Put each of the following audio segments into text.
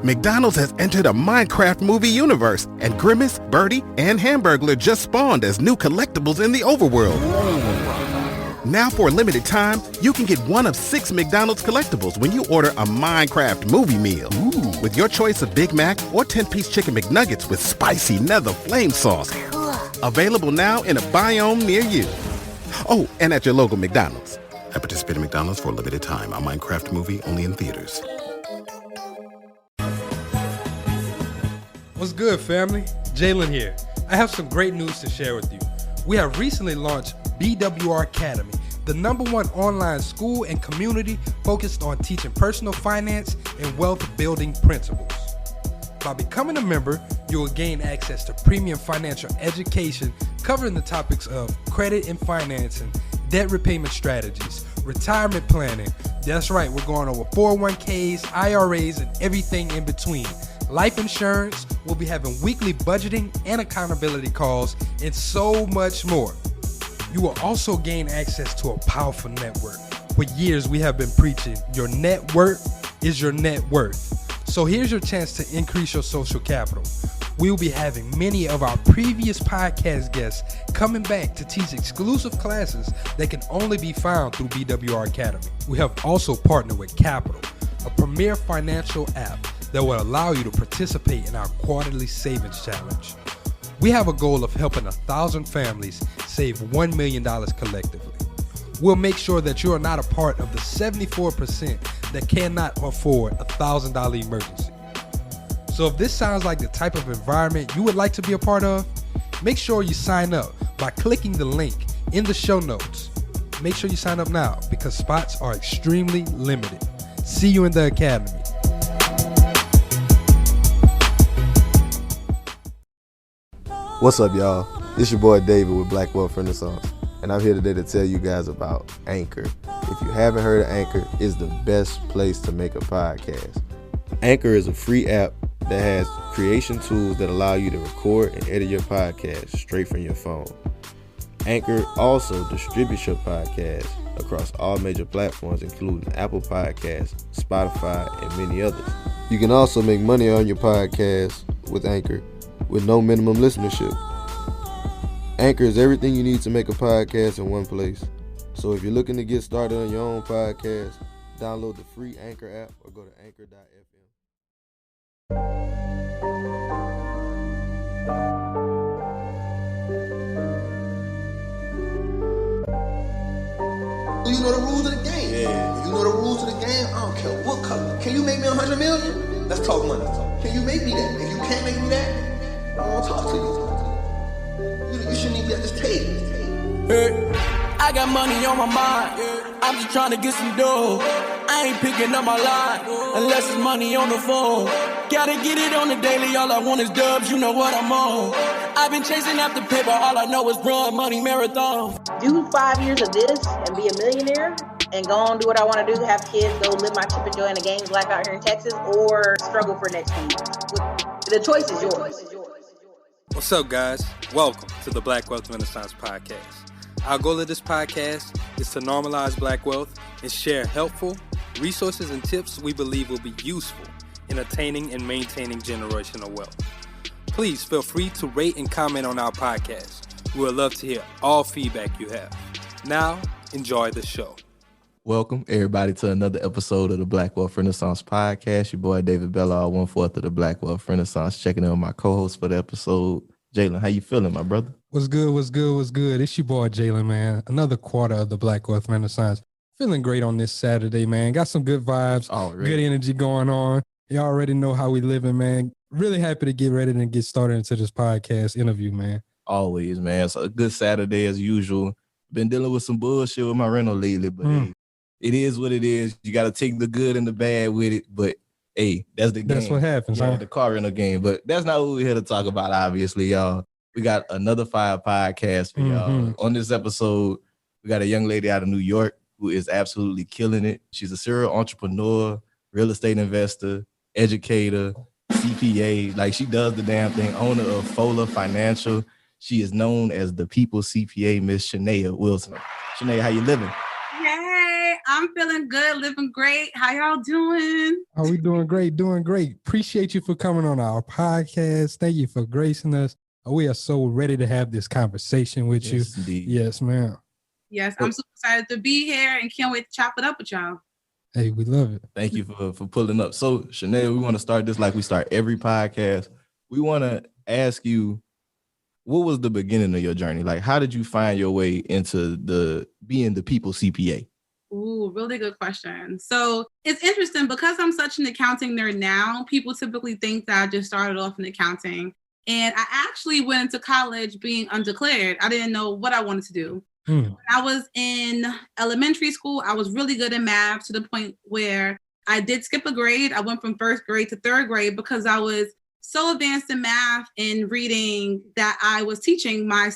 McDonald's has entered a Minecraft movie universe, and Grimace, Birdie, and Hamburglar just spawned as new collectibles in the overworld. Now for a limited time, you can get one of 6 McDonald's collectibles when you order a Minecraft movie meal. Ooh. With your choice of Big Mac or 10-piece chicken McNuggets with spicy nether flame sauce. Available now in a biome near you. Oh, and at your local McDonald's. I participate in McDonald's for a limited time. A Minecraft movie only in theaters. What's good, family? Jalen here. I have some great news to share with you. We have recently launched BWR Academy, the #1 online school and community focused on teaching personal finance and wealth building principles. By becoming a member, you will gain access to premium financial education covering the topics of credit and financing, debt repayment strategies, retirement planning. That's right, we're going over 401ks, IRAs, and everything in between. Life insurance, we'll be having weekly budgeting and accountability calls, and so much more. You will also gain access to a powerful network. For years, we have been preaching, your net worth is your net worth. So here's your chance to increase your social capital. We will be having many of our previous podcast guests coming back to teach exclusive classes that can only be found through BWR Academy. We have also partnered with Capital, a premier financial app that will allow you to participate in our quarterly savings challenge. We have a goal of helping 1,000 families save $1 million collectively. We'll make sure that you are not a part of the 74% that cannot afford a $1,000 emergency. So if this sounds like the type of environment you would like to be a part of, make sure you sign up by clicking the link in the show notes. Make sure you sign up now because spots are extremely limited. See you in the academy. What's up, y'all? It's your boy David with Black Wealth Renaissance, and I'm here today to tell you guys about Anchor. If you haven't heard of Anchor, it's the best place to make a podcast. Anchor is a free app that has creation tools that allow you to record and edit your podcast straight from your phone. Anchor also distributes your podcast across all major platforms, including Apple Podcasts, Spotify, and many others. You can also make money on your podcast with Anchor with no minimum listenership. Anchor is everything you need to make a podcast in one place. So if you're looking to get started on your own podcast, download the free Anchor app or go to anchor.fm. You know the rules of the game. Yeah. You know the rules of the game. I don't care what color. Can you make me 100 million? Let's talk money. Can you make me that? If you can't make me that, I don't want to talk to you. You shouldn't even be at this table. Hey, I got money on my mind. I'm just trying to get some dough. I ain't picking up my line unless it's money on the phone. Gotta get it on the daily. All I want is dubs. You know what I'm on. I've been chasing after paper. All I know is run money marathon. Do 5 years of this and be a millionaire and go on, do what I want to do, have kids, go live my chip and joy in the games life out here in Texas, or struggle for next 10 years. The choice is yours. What's up, guys? Welcome to the Black Wealth Renaissance Podcast. Our goal of this podcast is to normalize black wealth and share helpful resources and tips we believe will be useful in attaining and maintaining generational wealth. Please feel free to rate and comment on our podcast. We would love to hear all feedback you have. Now, enjoy the show. Welcome, everybody, to another episode of the Black Wealth Renaissance Podcast. Your boy, David Bellard, 1/4 of the Black Wealth Renaissance, checking in on my co-host for the episode. Jalen, how you feeling, my brother? What's good? It's your boy, Jalen, man. Another quarter of the Black Wealth Renaissance. Feeling great on this Saturday, man. Got some good vibes, good energy going on. You already know how we living, man. Really happy to get ready and get started into this podcast interview, man. Always, man. So a good Saturday as usual. Been dealing with some bullshit with my rental lately, but hey, it is what it is. You got to take the good and the bad with it. But hey, that's the game. That's what happens, huh? The car rental game. But that's not what we're here to talk about, obviously, y'all. We got another fire podcast for y'all. On this episode, we got a young lady out of New York who is absolutely killing it. She's a serial entrepreneur, real estate investor, educator, CPA. Like, she does the damn thing. Owner of Fola Financial. She is known as the People's CPA, Miss Sheneya Wilson. Sheneya, how you living? Hey, I'm feeling good, living great. How y'all doing? Oh, we doing great, doing great. Appreciate you for coming on our podcast. Thank you for gracing us. We are so ready to have this conversation with you. Indeed. Yes, ma'am. Yes, I'm super excited to be here and can't wait to chop it up with y'all. Hey, we love it. Thank you for pulling up. So, Sheneya, we want to start this like we start every podcast. We want to ask you, what was the beginning of your journey? Like, how did you find your way into being the people CPA? Ooh, really good question. So it's interesting because I'm such an accounting nerd now, people typically think that I just started off in accounting. And I actually went into college being undeclared. I didn't know what I wanted to do. When I was in elementary school, I was really good in math to the point where I did skip a grade. I went from first grade to third grade because I was so advanced in math and reading that I was teaching my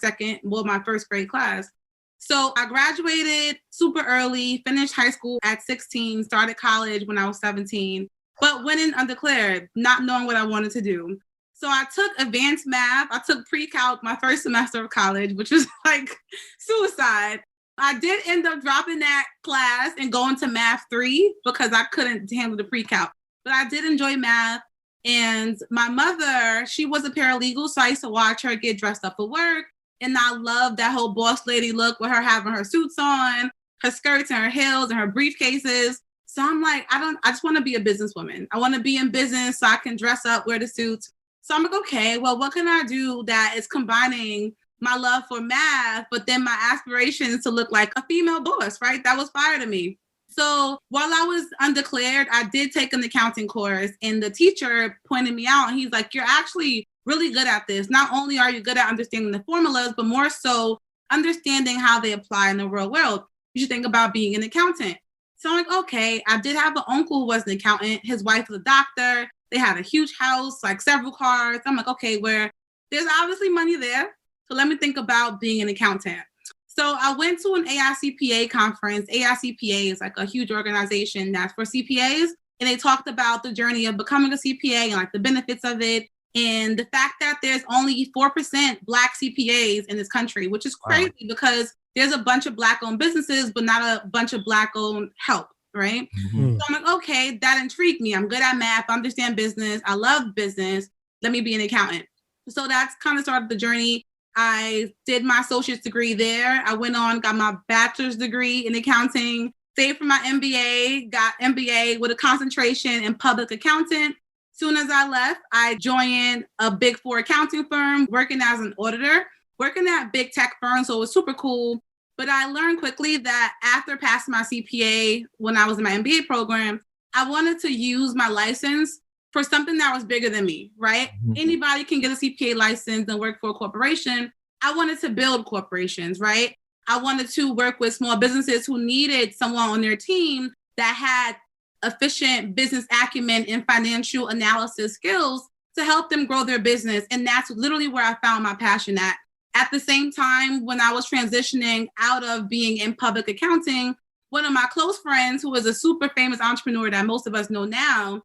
first grade class. So I graduated super early, finished high school at 16, started college when I was 17, but went in undeclared, not knowing what I wanted to do. So I took advanced math. I took pre-calc my first semester of college, which was like suicide. I did end up dropping that class and going to math 3 because I couldn't handle the pre-calc. But I did enjoy math. And my mother, she was a paralegal, so I used to watch her get dressed up for work. And I loved that whole boss lady look with her having her suits on, her skirts and her heels and her briefcases. So I'm like, I just want to be a businesswoman. I want to be in business so I can dress up, wear the suits. So I'm like, okay, well, what can I do that is combining my love for math, but then my aspirations to look like a female boss, right? That was fire to me. So while I was undeclared, I did take an accounting course and the teacher pointed me out and he's like, you're actually really good at this. Not only are you good at understanding the formulas, but more so understanding how they apply in the real world. You should think about being an accountant. So I'm like, okay, I did have an uncle who was an accountant. His wife was a doctor. They had a huge house, like several cars. I'm like, okay, where there's obviously money there. So let me think about being an accountant. So I went to an AICPA conference. AICPA is like a huge organization that's for CPAs. And they talked about the journey of becoming a CPA and like the benefits of it. And the fact that there's only 4% Black CPAs in this country, which is crazy because there's a bunch of Black-owned businesses, but not a bunch of Black-owned help, right? So I'm like, okay, that intrigued me. I'm good at math, I understand business, I love business. Let me be an accountant. So that's kind of started the journey. I did my associate's degree there. I went on, got my bachelor's degree in accounting, stayed for my MBA, got MBA with a concentration in public accounting. Soon as I left, I joined a big 4 accounting firm, working as an auditor, working at big tech firms. So it was super cool. But I learned quickly that after passing my CPA, when I was in my MBA program, I wanted to use my license for something that was bigger than me, right? Anybody can get a CPA license and work for a corporation. I wanted to build corporations, right? I wanted to work with small businesses who needed someone on their team that had efficient business acumen and financial analysis skills to help them grow their business. And that's literally where I found my passion at. At the same time, when I was transitioning out of being in public accounting, one of my close friends, who is a super famous entrepreneur that most of us know now,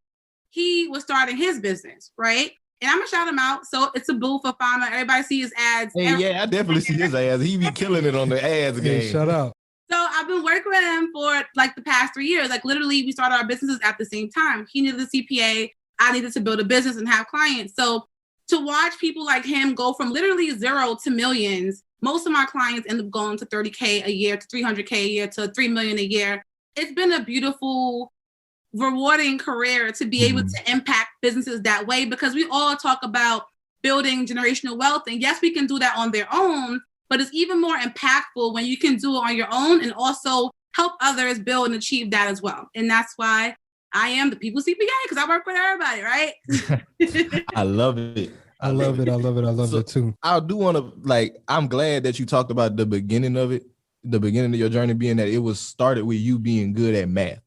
he was starting his business, right? And I'm gonna shout him out. So it's a boo for Fama. Everybody see his ads. Hey, yeah, I definitely see his ads. He be killing it on the ads game. Hey, shut up. So I've been working with him for like the past 3 years. Like literally we started our businesses at the same time. He needed a CPA. I needed to build a business and have clients. So to watch people like him go from literally 0 to millions, most of my clients end up going to 30K a year, to 300K a year, to 3 million a year. It's been a beautiful, rewarding career to be able to impact businesses that way, because we all talk about building generational wealth. And yes, we can do that on their own, but it's even more impactful when you can do it on your own and also help others build and achieve that as well. And that's why I am the people's CPA, because I work with everybody, right? I love it. I love it. I love it. I love it too. I do want to, I'm glad that you talked about the beginning of it, the beginning of your journey being that it was started with you being good at math.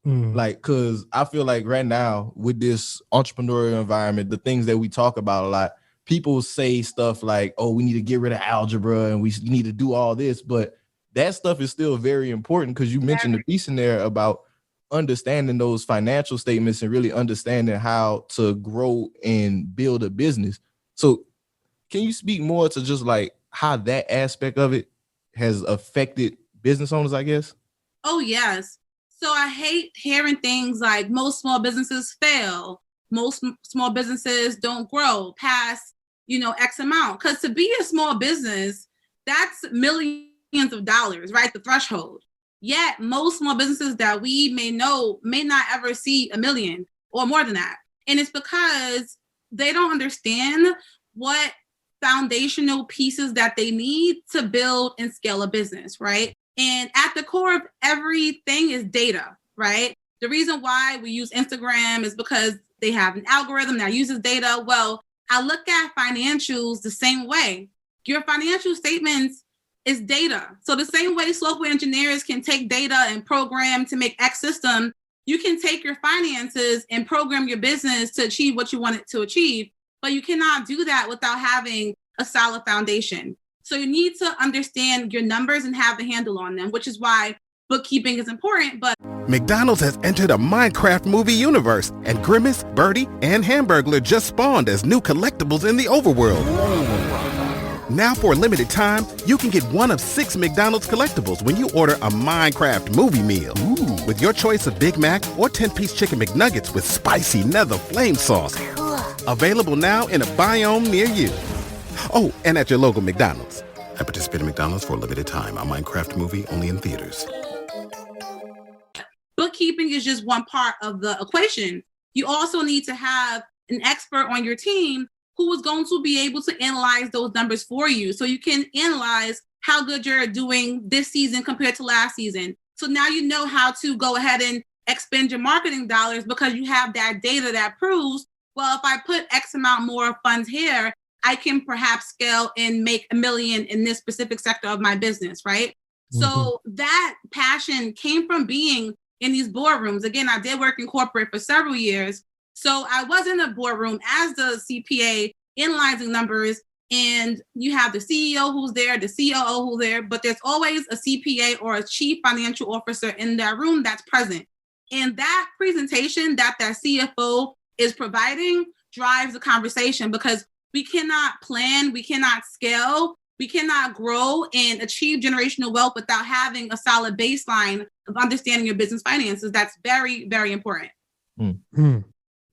Cause I feel like right now with this entrepreneurial environment, the things that we talk about a lot, people say stuff like, oh, we need to get rid of algebra and we need to do all this, but that stuff is still very important, because you mentioned the piece in there about understanding those financial statements and really understanding how to grow and build a business. So can you speak more to just like how that aspect of it has affected business owners, I guess? Oh, yes. So I hate hearing things like most small businesses fail. Most small businesses don't grow past, X amount. Because to be a small business, that's millions of dollars, right? The threshold. Yet most small businesses that we may know may not ever see $1 million or more than that. And it's because they don't understand what foundational pieces that they need to build and scale a business, right? And at the core of everything is data, right? The reason why we use Instagram is because they have an algorithm that uses data. Well, I look at financials the same way. Your financial statements is data. So the same way software engineers can take data and program to make X system, you can take your finances and program your business to achieve what you want it to achieve. But you cannot do that without having a solid foundation. So you need to understand your numbers and have the handle on them, which is why bookkeeping is important. But McDonald's has entered a Minecraft movie universe, and Grimace, Birdie, and Hamburglar just spawned as new collectibles in the overworld. Now for a limited time, you can get one of 6 McDonald's collectibles when you order a Minecraft movie meal. Ooh. With your choice of Big Mac or 10-piece chicken McNuggets with spicy nether flame sauce. Available now in a biome near you. Oh, and at your local McDonald's. I participate in McDonald's for a limited time. A Minecraft movie only in theaters. Bookkeeping is just one part of the equation. You also need to have an expert on your team who is going to be able to analyze those numbers for you. So you can analyze how good you're doing this season compared to last season. So now you know how to go ahead and expend your marketing dollars because you have that data that proves, well, if I put X amount more funds here, I can perhaps scale and make $1 million in this specific sector of my business, right? Mm-hmm. So that passion came from being in these boardrooms. Again, I did work in corporate for several years. So I was in a boardroom as the CPA analyzing numbers, and you have the CEO who's there, the COO who's there, but there's always a CPA or a chief financial officer in that room that's present. And that presentation that CFO is providing drives the conversation because we cannot plan, we cannot scale, we cannot grow and achieve generational wealth without having a solid baseline of understanding your business finances. That's very, very important. Mm-hmm.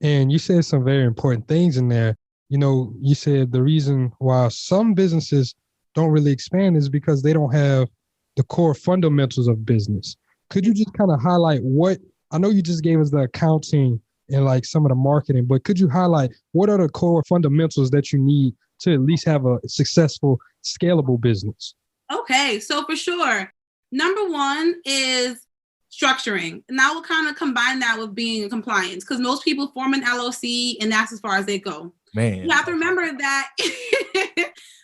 And you said some very important things in there. You said the reason why some businesses don't really expand is because they don't have the core fundamentals of business. Could you just kind of highlight I know you just gave us the accounting and like some of the marketing, but could you highlight what are the core fundamentals that you need to at least have a successful, scalable business? Okay, so for sure. Number one is structuring. And I will kind of combine that with being in compliance because most people form an LLC and that's as far as they go. Man. You have to remember that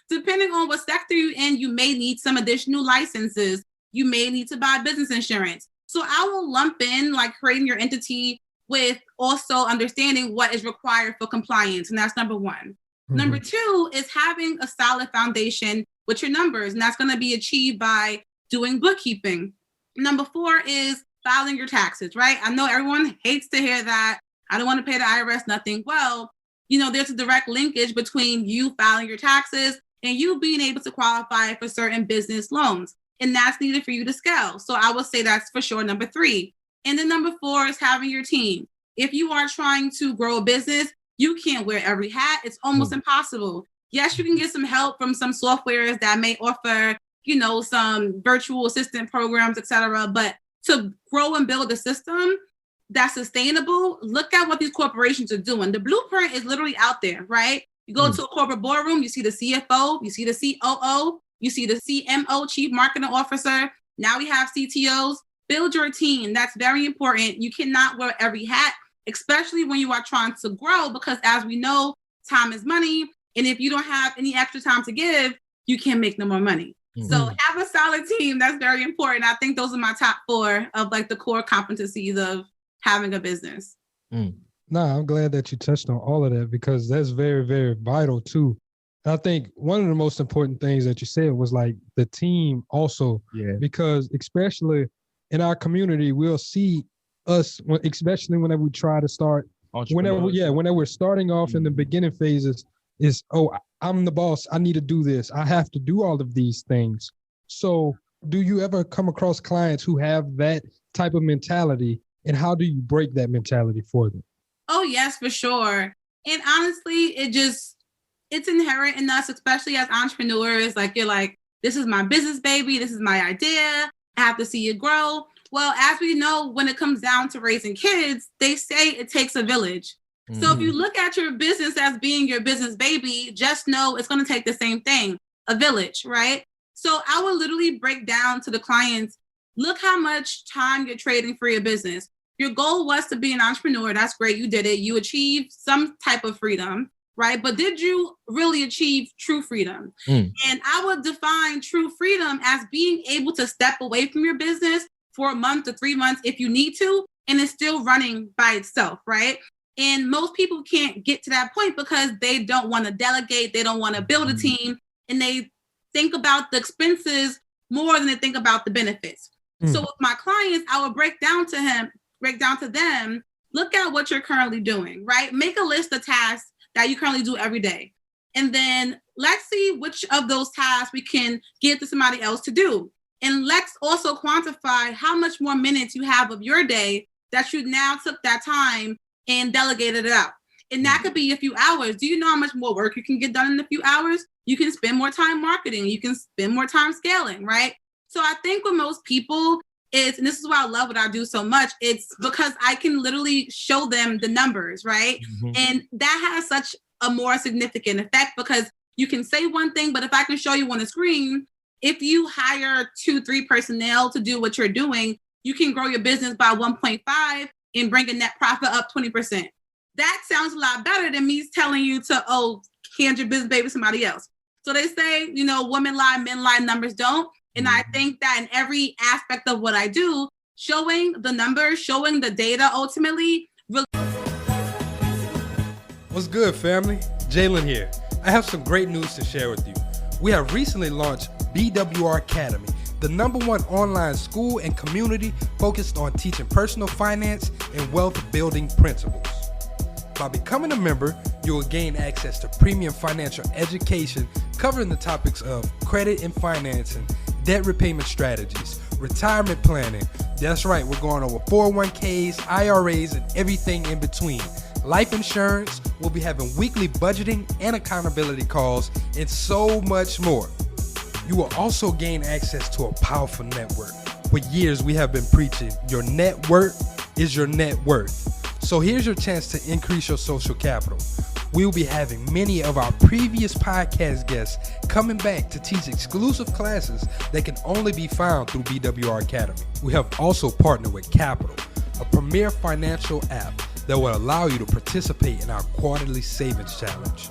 depending on what sector you're in, you may need some additional licenses. You may need to buy business insurance. So I will lump in like creating your entity with also understanding what is required for compliance. And that's number one. Mm-hmm. Number two is having a solid foundation with your numbers. And that's going to be achieved by doing bookkeeping. Number four is filing your taxes, right? I know everyone hates to hear that. I don't want to pay the IRS nothing. Well, there's a direct linkage between you filing your taxes and you being able to qualify for certain business loans. And that's needed for you to scale. So I would say that's for sure number three. And then number four is having your team. If you are trying to grow a business, you can't wear every hat. It's almost impossible. Yes, you can get some help from some softwares that may offer, some virtual assistant programs, etc. But to grow and build a system that's sustainable, look at what these corporations are doing. The blueprint is literally out there, right? You go to a corporate boardroom, you see the CFO, you see the COO, you see the CMO, Chief Marketing Officer. Now we have CTOs. Build your team. That's very important. You cannot wear every hat, especially when you are trying to grow, because as we know, time is money. And if you don't have any extra time to give, you can't make no more money. Mm-hmm. So have a solid team. That's very important. I think those are my top four of like the core competencies of having a business. No, I'm glad that you touched on all of that because that's very, very vital too. And I think one of the most important things that you said was like the team also, because especially in our community, we'll see us, especially whenever we try to start, whenever we're starting off in the beginning phases, is, I'm the boss. I need to do this. I have to do all of these things. So do you ever come across clients who have that type of mentality, and how do you break that mentality for them? Oh, yes, for sure. And honestly, it's inherent in us, especially as entrepreneurs. Like, you're like, this is my business, baby. This is my idea. I have to see it grow. Well, as we know, when it comes down to raising kids, they say it takes a village. Mm-hmm. So if you look at your business as being your business baby, just know it's going to take the same thing, a village, right? So I would literally break down to the clients, look how much time you're trading for your business. Your goal was to be an entrepreneur. That's great. You did it. You achieved some type of freedom, right? But did you really achieve true freedom? And I would define true freedom as being able to step away from your business for a month to 3 months if you need to, and it's still running by itself, right? And most people can't get to that point because they don't want to delegate. They don't want to build a team, and they think about the expenses more than they think about the benefits. So with my clients, I would break down to them, look at what you're currently doing, right? Make a list of tasks that you currently do every day. And then let's see which of those tasks we can give to somebody else to do. And let's also quantify how much more minutes you have of your day that you now took that time and delegated it out. And that could be a few hours. Do you know how much more work you can get done in a few hours? You can spend more time marketing. You can spend more time scaling, right? So I think with most people, and this is why I love what I do so much, it's because I can literally show them the numbers, right? And that has such a more significant effect because you can say one thing, but if I can show you on the screen, if you hire 2-3 personnel to do what you're doing, you can grow your business by 1.5 and bring a net profit up 20%. That sounds a lot better than me telling you to, hand your business baby to somebody else. So they say, women lie, men lie, numbers don't. And I think that in every aspect of what I do, showing the numbers, showing the data ultimately. What's good, family? Jalen here. I have some great news to share with you. We have recently launched BWR Academy, the #1 online school and community focused on teaching personal finance and wealth building principles. By becoming a member, you will gain access to premium financial education covering the topics of credit and financing, debt repayment strategies, retirement planning. That's right, we're going over 401ks, IRAs, and everything in between. Life insurance, we'll be having weekly budgeting and accountability calls, and so much more. You will also gain access to a powerful network. For years, we have been preaching, your net worth is your net worth. So here's your chance to increase your social capital. We will be having many of our previous podcast guests coming back to teach exclusive classes that can only be found through BWR Academy. We have also partnered with Capital, a premier financial app that will allow you to participate in our quarterly savings challenge.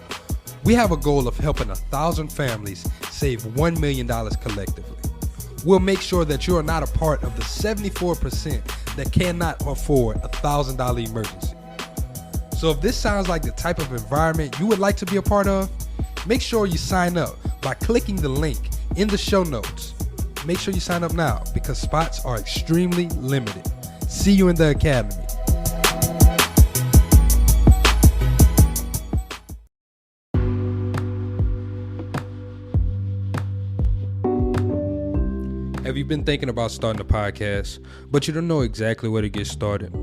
We have a goal of helping 1,000 families save $1 million collectively. We'll make sure that you are not a part of the 74% that cannot afford a $1,000 emergency. So if this sounds like the type of environment you would like to be a part of, make sure you sign up by clicking the link in the show notes. Make sure you sign up now because spots are extremely limited. See you in the academy. Have you been thinking about starting a podcast, but you don't know exactly where to get started?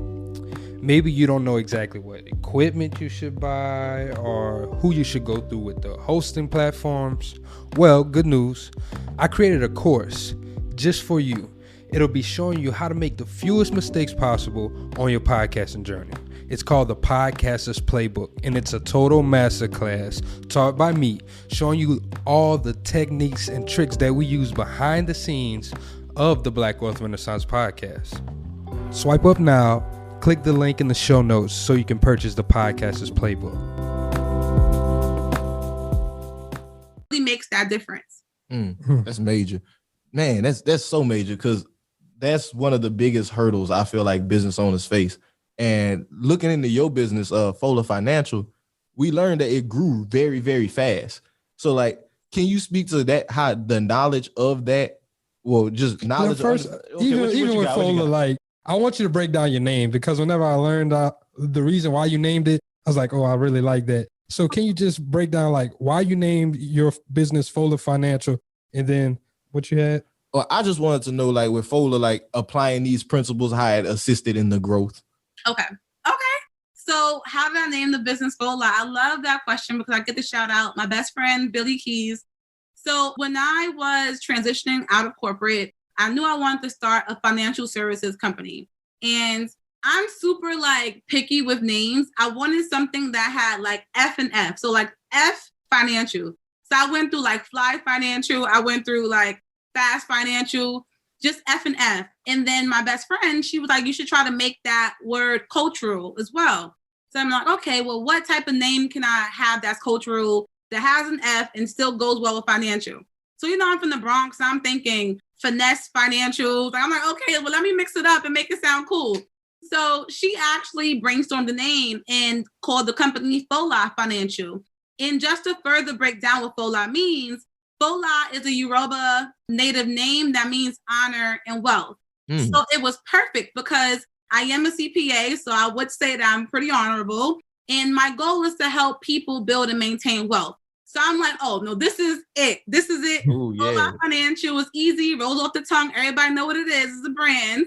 Maybe you don't know exactly what equipment you should buy or who you should go through with the hosting platforms. Well, good news. I created a course just for you. It'll be showing you how to make the fewest mistakes possible on your podcasting journey. It's called the Podcaster's Playbook, and it's a total masterclass taught by me, showing you all the techniques and tricks that we use behind the scenes of the Black Wealth Renaissance podcast. Swipe up now, click the link in the show notes so you can purchase the Podcaster's Playbook. It really makes that difference. That's major. Man, that's so major because that's one of the biggest hurdles I feel like business owners face. And looking into your business, Fola Financial, we learned that it grew very, very fast. So, like, can you speak to that? How the knowledge of that? Well, just knowledge. First, even with Fola, like, I want you to break down your name because whenever I learned the reason why you named it, I was like, oh, I really like that. So, can you just break down like why you named your business Fola Financial, and then what you had? Or I just wanted to know, like, with Fola, like, applying these principles, how it assisted in the growth. Okay. So how did I name the business Fola? I love that question because I get to shout out my best friend, Billy Keys. So when I was transitioning out of corporate, I knew I wanted to start a financial services company. And I'm super like picky with names. I wanted something that had like F and F. So like F financial. So I went through like Fly Financial. I went through like Fast Financial, just F and F. And then my best friend, she was like, you should try to make that word cultural as well. So I'm like, okay, well, what type of name can I have that's cultural, that has an F and still goes well with financial? So, you know, I'm from the Bronx. So I'm thinking finesse financial. I'm like, okay, well, let me mix it up and make it sound cool. So she actually brainstormed the name and called the company Fola Financial. And just to further break down what Fola means, Fola is a Yoruba native name that means honor and wealth. So it was perfect because I am a CPA, so I would say that I'm pretty honorable. And my goal is to help people build and maintain wealth. So I'm like, oh, no, this is it. This is it. Ooh, yeah. Fola Financial is easy, rolls off the tongue. Everybody know what it is. It's a brand.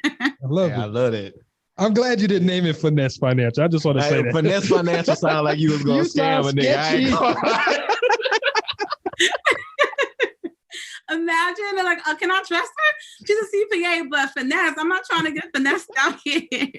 I love it. I love it. I'm glad you didn't name it Finesse Financial. I just want to say that. Finesse Financial sound like you was going to scam a nigga. Imagine they're like, can I trust her? She's a CPA, but finesse. I'm not trying to get finesse down here.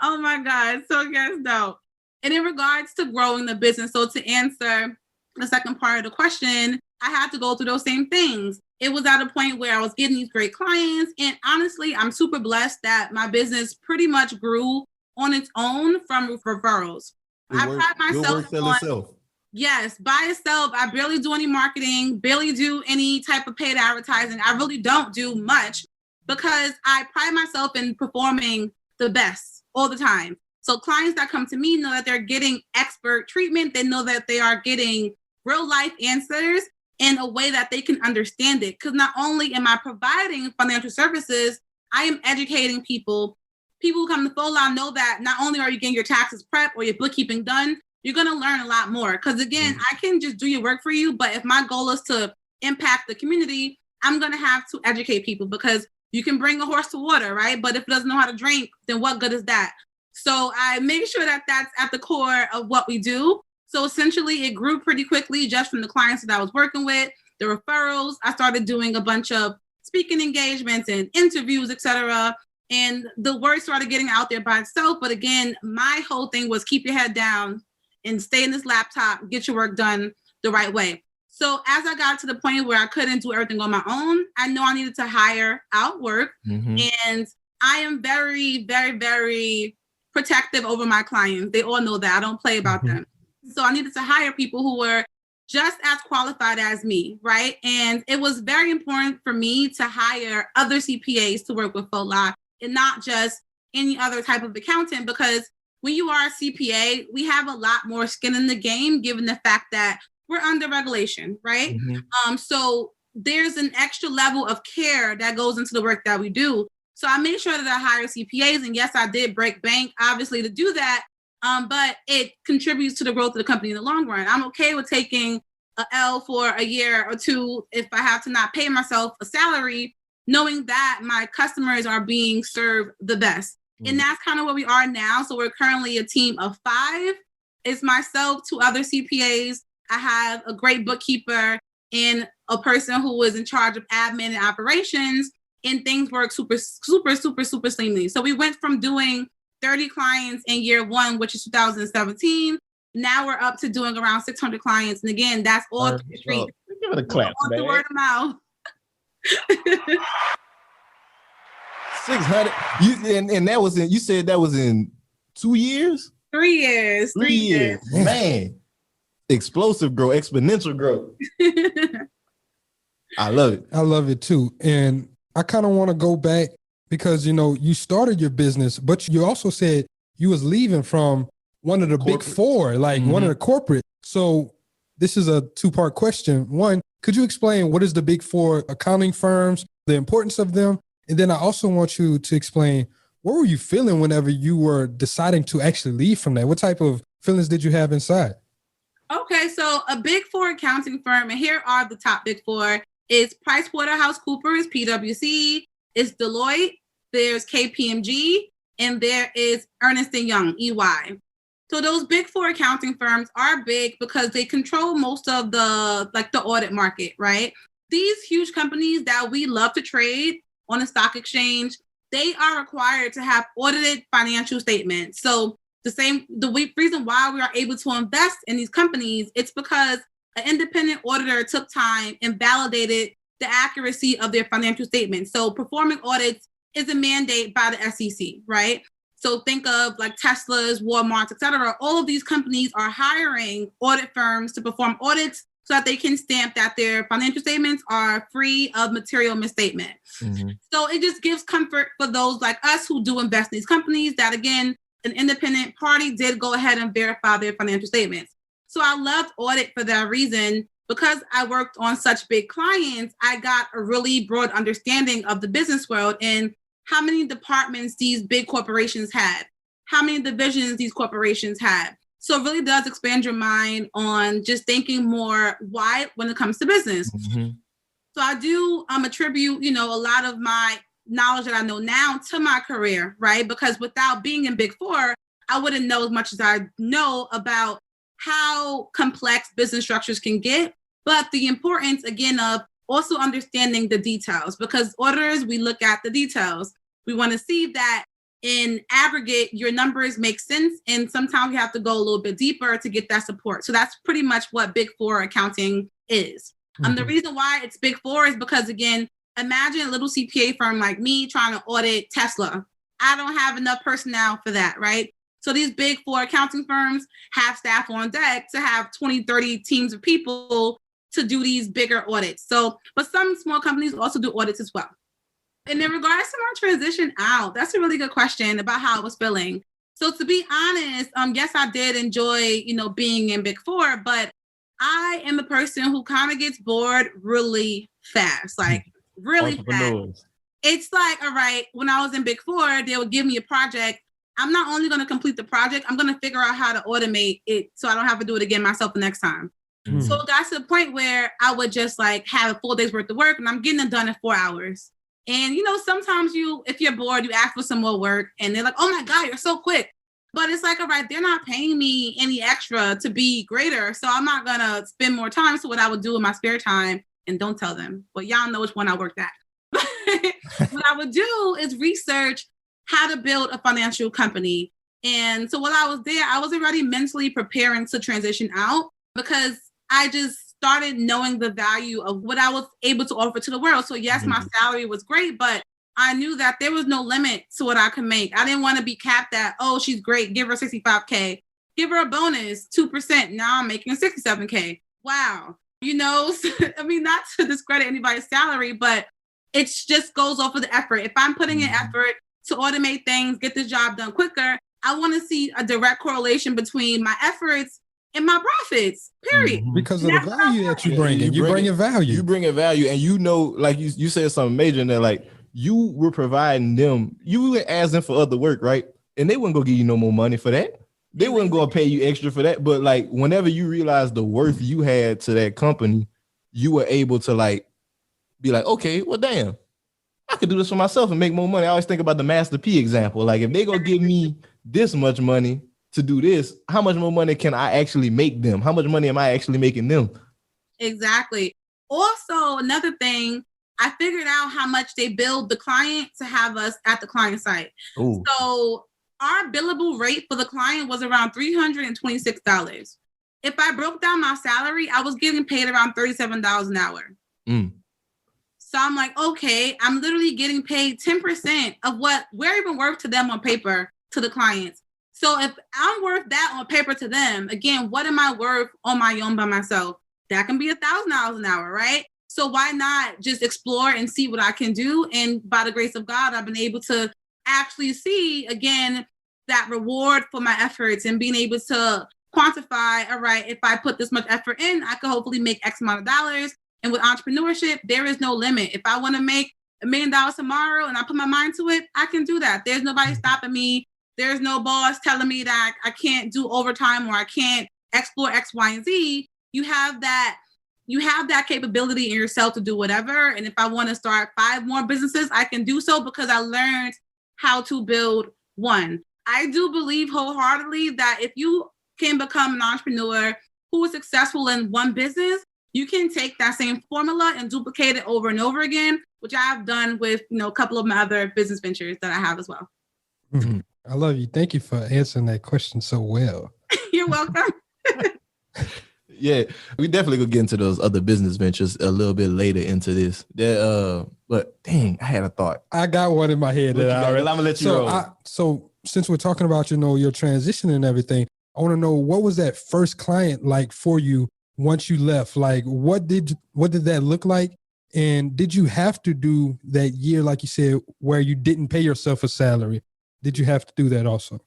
Oh my God. So yes, no. And in regards to growing the business, so to answer the second part of the question, I had to go through those same things. It was at a point where I was getting these great clients. And honestly, I'm super blessed that my business pretty much grew on its own from referrals. I pride myself on, yes, by itself. I barely do any marketing, barely do any type of paid advertising. I really don't do much because I pride myself in performing the best all the time. So clients that come to me know that they're getting expert treatment. They know that they are getting real life answers in a way that they can understand it. Because not only am I providing financial services, I am educating people. People who come to Fola know that not only are you getting your taxes prep or your bookkeeping done, you're going to learn a lot more. Because again, I can just do your work for you. But if my goal is to impact the community, I'm going to have to educate people, because you can bring a horse to water, right? But if it doesn't know how to drink, then what good is that? So I make sure that that's at the core of what we do. So essentially it grew pretty quickly just from the clients that I was working with, the referrals. I started doing a bunch of speaking engagements and interviews, etc. And the word started getting out there by itself. But again, my whole thing was keep your head down and stay in this laptop, get your work done the right way. So as I got to the point where I couldn't do everything on my own, I know I needed to hire out work. And I am very, very, very protective over my clients. They all know that. I don't play about them. So I needed to hire people who were just as qualified as me, right? And it was very important for me to hire other CPAs to work with Fola and not just any other type of accountant, because when you are a CPA, we have a lot more skin in the game, given the fact that we're under regulation, right? So there's an extra level of care that goes into the work that we do. So I made sure that I hired CPAs, and yes, I did break bank, obviously, to do that. But it contributes to the growth of the company in the long run. I'm okay with taking an L for a year or two if I have to not pay myself a salary, knowing that my customers are being served the best. And that's kind of where we are now. So we're currently a team of 5. It's myself, 2 other CPAs. I have a great bookkeeper and a person who is in charge of admin and operations, and things work super, super, super, super seamlessly. So we went from doing 30 clients in year 1, which is 2017. Now we're up to doing around 600 clients. And again, that's all the street. Give it a clap, man. The word of mouth. 600. And that was in, you said that was in 2 years? 3 years. 3 years. Man. Explosive growth, exponential growth. I love it. I love it too. And I kind of want to go back because, you know, you started your business, but you also said you was leaving from one of the corporate. Big 4, like one of the corporate. So this is a 2-part question. One, could you explain what is the big 4 accounting firms, the importance of them? And then I also want you to explain, what were you feeling whenever you were deciding to actually leave from that? What type of feelings did you have inside? Okay, so a big four accounting firm, and here are the top big four, is PricewaterhouseCoopers, PwC, is Deloitte, there's KPMG, and there is Ernst & Young, EY. So those big four accounting firms are big because they control most of the audit market, right? These huge companies that we love to trade on the stock exchange, they are required to have audited financial statements. So the reason why we are able to invest in these companies, it's because an independent auditor took time and validated the accuracy of their financial statements. So performing audits is a mandate by the SEC, right? So think of like Tesla's, Walmart's, et cetera. All of these companies are hiring audit firms to perform audits so that they can stamp that their financial statements are free of material misstatement. Mm-hmm. So it just gives comfort for those like us who do invest in these companies that, again, an independent party did go ahead and verify their financial statements. So I loved audit for that reason. Because I worked on such big clients, I got a really broad understanding of the business world and how many departments these big corporations have, how many divisions these corporations have. So it really does expand your mind on just thinking more wide when it comes to business. Mm-hmm. So I do attribute, a lot of my knowledge that I know now to my career, right? Because without being in Big Four, I wouldn't know as much as I know about how complex business structures can get, but the importance, again, of also understanding the details, because auditors, we look at the details. We want to see that in aggregate, your numbers make sense. And sometimes you have to go a little bit deeper to get that support. So that's pretty much what Big Four accounting is. Mm-hmm. The reason why it's Big Four is because, again, imagine a little CPA firm like me trying to audit Tesla. I don't have enough personnel for that, right? So these Big Four accounting firms have staff on deck to have 20, 30 teams of people to do these bigger audits. So, but some small companies also do audits as well. And in regards to my transition out, that's a really good question about how I was feeling. So to be honest, yes, I did enjoy, being in Big Four, but I am a person who kind of gets bored really fast, like really fast. It's like, all right, when I was in Big Four, they would give me a project. I'm not only going to complete the project, I'm going to figure out how to automate it so I don't have to do it again myself the next time. Mm. So it got to the point where I would just like have a full day's worth of work and I'm getting it done in 4 hours. And, sometimes if you're bored, you ask for some more work and they're like, oh my God, you're so quick. But it's like, all right, they're not paying me any extra to be greater. So I'm not going to spend more time. So what I would do in my spare time, and don't tell them, but y'all know which one I worked at. What I would do is research how to build a financial company. And so while I was there, I was already mentally preparing to transition out because I just started knowing the value of what I was able to offer to the world. So yes, my salary was great, but I knew that there was no limit to what I could make. I didn't want to be capped at, oh, she's great, give her $65K. Give her a bonus, 2%. Now I'm making $67K. Wow. I mean, not to discredit anybody's salary, but it just goes off of the effort. If I'm putting in effort to automate things, get this job done quicker, I want to see a direct correlation between my efforts and my profits, period. Because of the value that you bring. You bring a value. You bring a value. And like you said something major in there, like you were providing them, you would ask them for other work, right? And they wouldn't go give you no more money for that. They wouldn't go pay you extra for that. But like whenever you realize the worth you had to that company, you were able to like be like, okay, well, damn, I could do this for myself and make more money. I always think about the Master P example. Like if they gonna give me this much money to do this, how much more money can I actually make them? How much money am I actually making them? Exactly. Also, another thing, I figured out how much they billed the client to have us at the client site. Ooh. So our billable rate for the client was around $326. If I broke down my salary, I was getting paid around $37 an hour. Mm. So I'm like, okay, I'm literally getting paid 10% of what we're even worth to them on paper to the clients. So if I'm worth that on paper to them, again, what am I worth on my own by myself? That can be $1,000 an hour, right? So why not just explore and see what I can do? And by the grace of God, I've been able to actually see, again, that reward for my efforts and being able to quantify, all right, if I put this much effort in, I could hopefully make X amount of dollars. And with entrepreneurship, there is no limit. If I want to make $1 million tomorrow and I put my mind to it, I can do that. There's nobody stopping me. There's no boss telling me that I can't do overtime or I can't explore X, Y, and Z, you have that capability in yourself to do whatever. And if I want to start 5 more businesses, I can do so because I learned how to build one. I do believe wholeheartedly that if you can become an entrepreneur who is successful in one business, you can take that same formula and duplicate it over and over again, which I've done with, a couple of my other business ventures that I have as well. Mm-hmm. I love you. Thank you for answering that question so well. You're welcome. Yeah, we definitely could get into those other business ventures a little bit later into this. But dang, I had a thought. I got one in my head. I'm gonna let you roll. So since we're talking about, your transition and everything, I want to know, what was that first client like for you once you left? Like, what did that look like? And did you have to do that year, like you said, where you didn't pay yourself a salary? Did you have to do that also?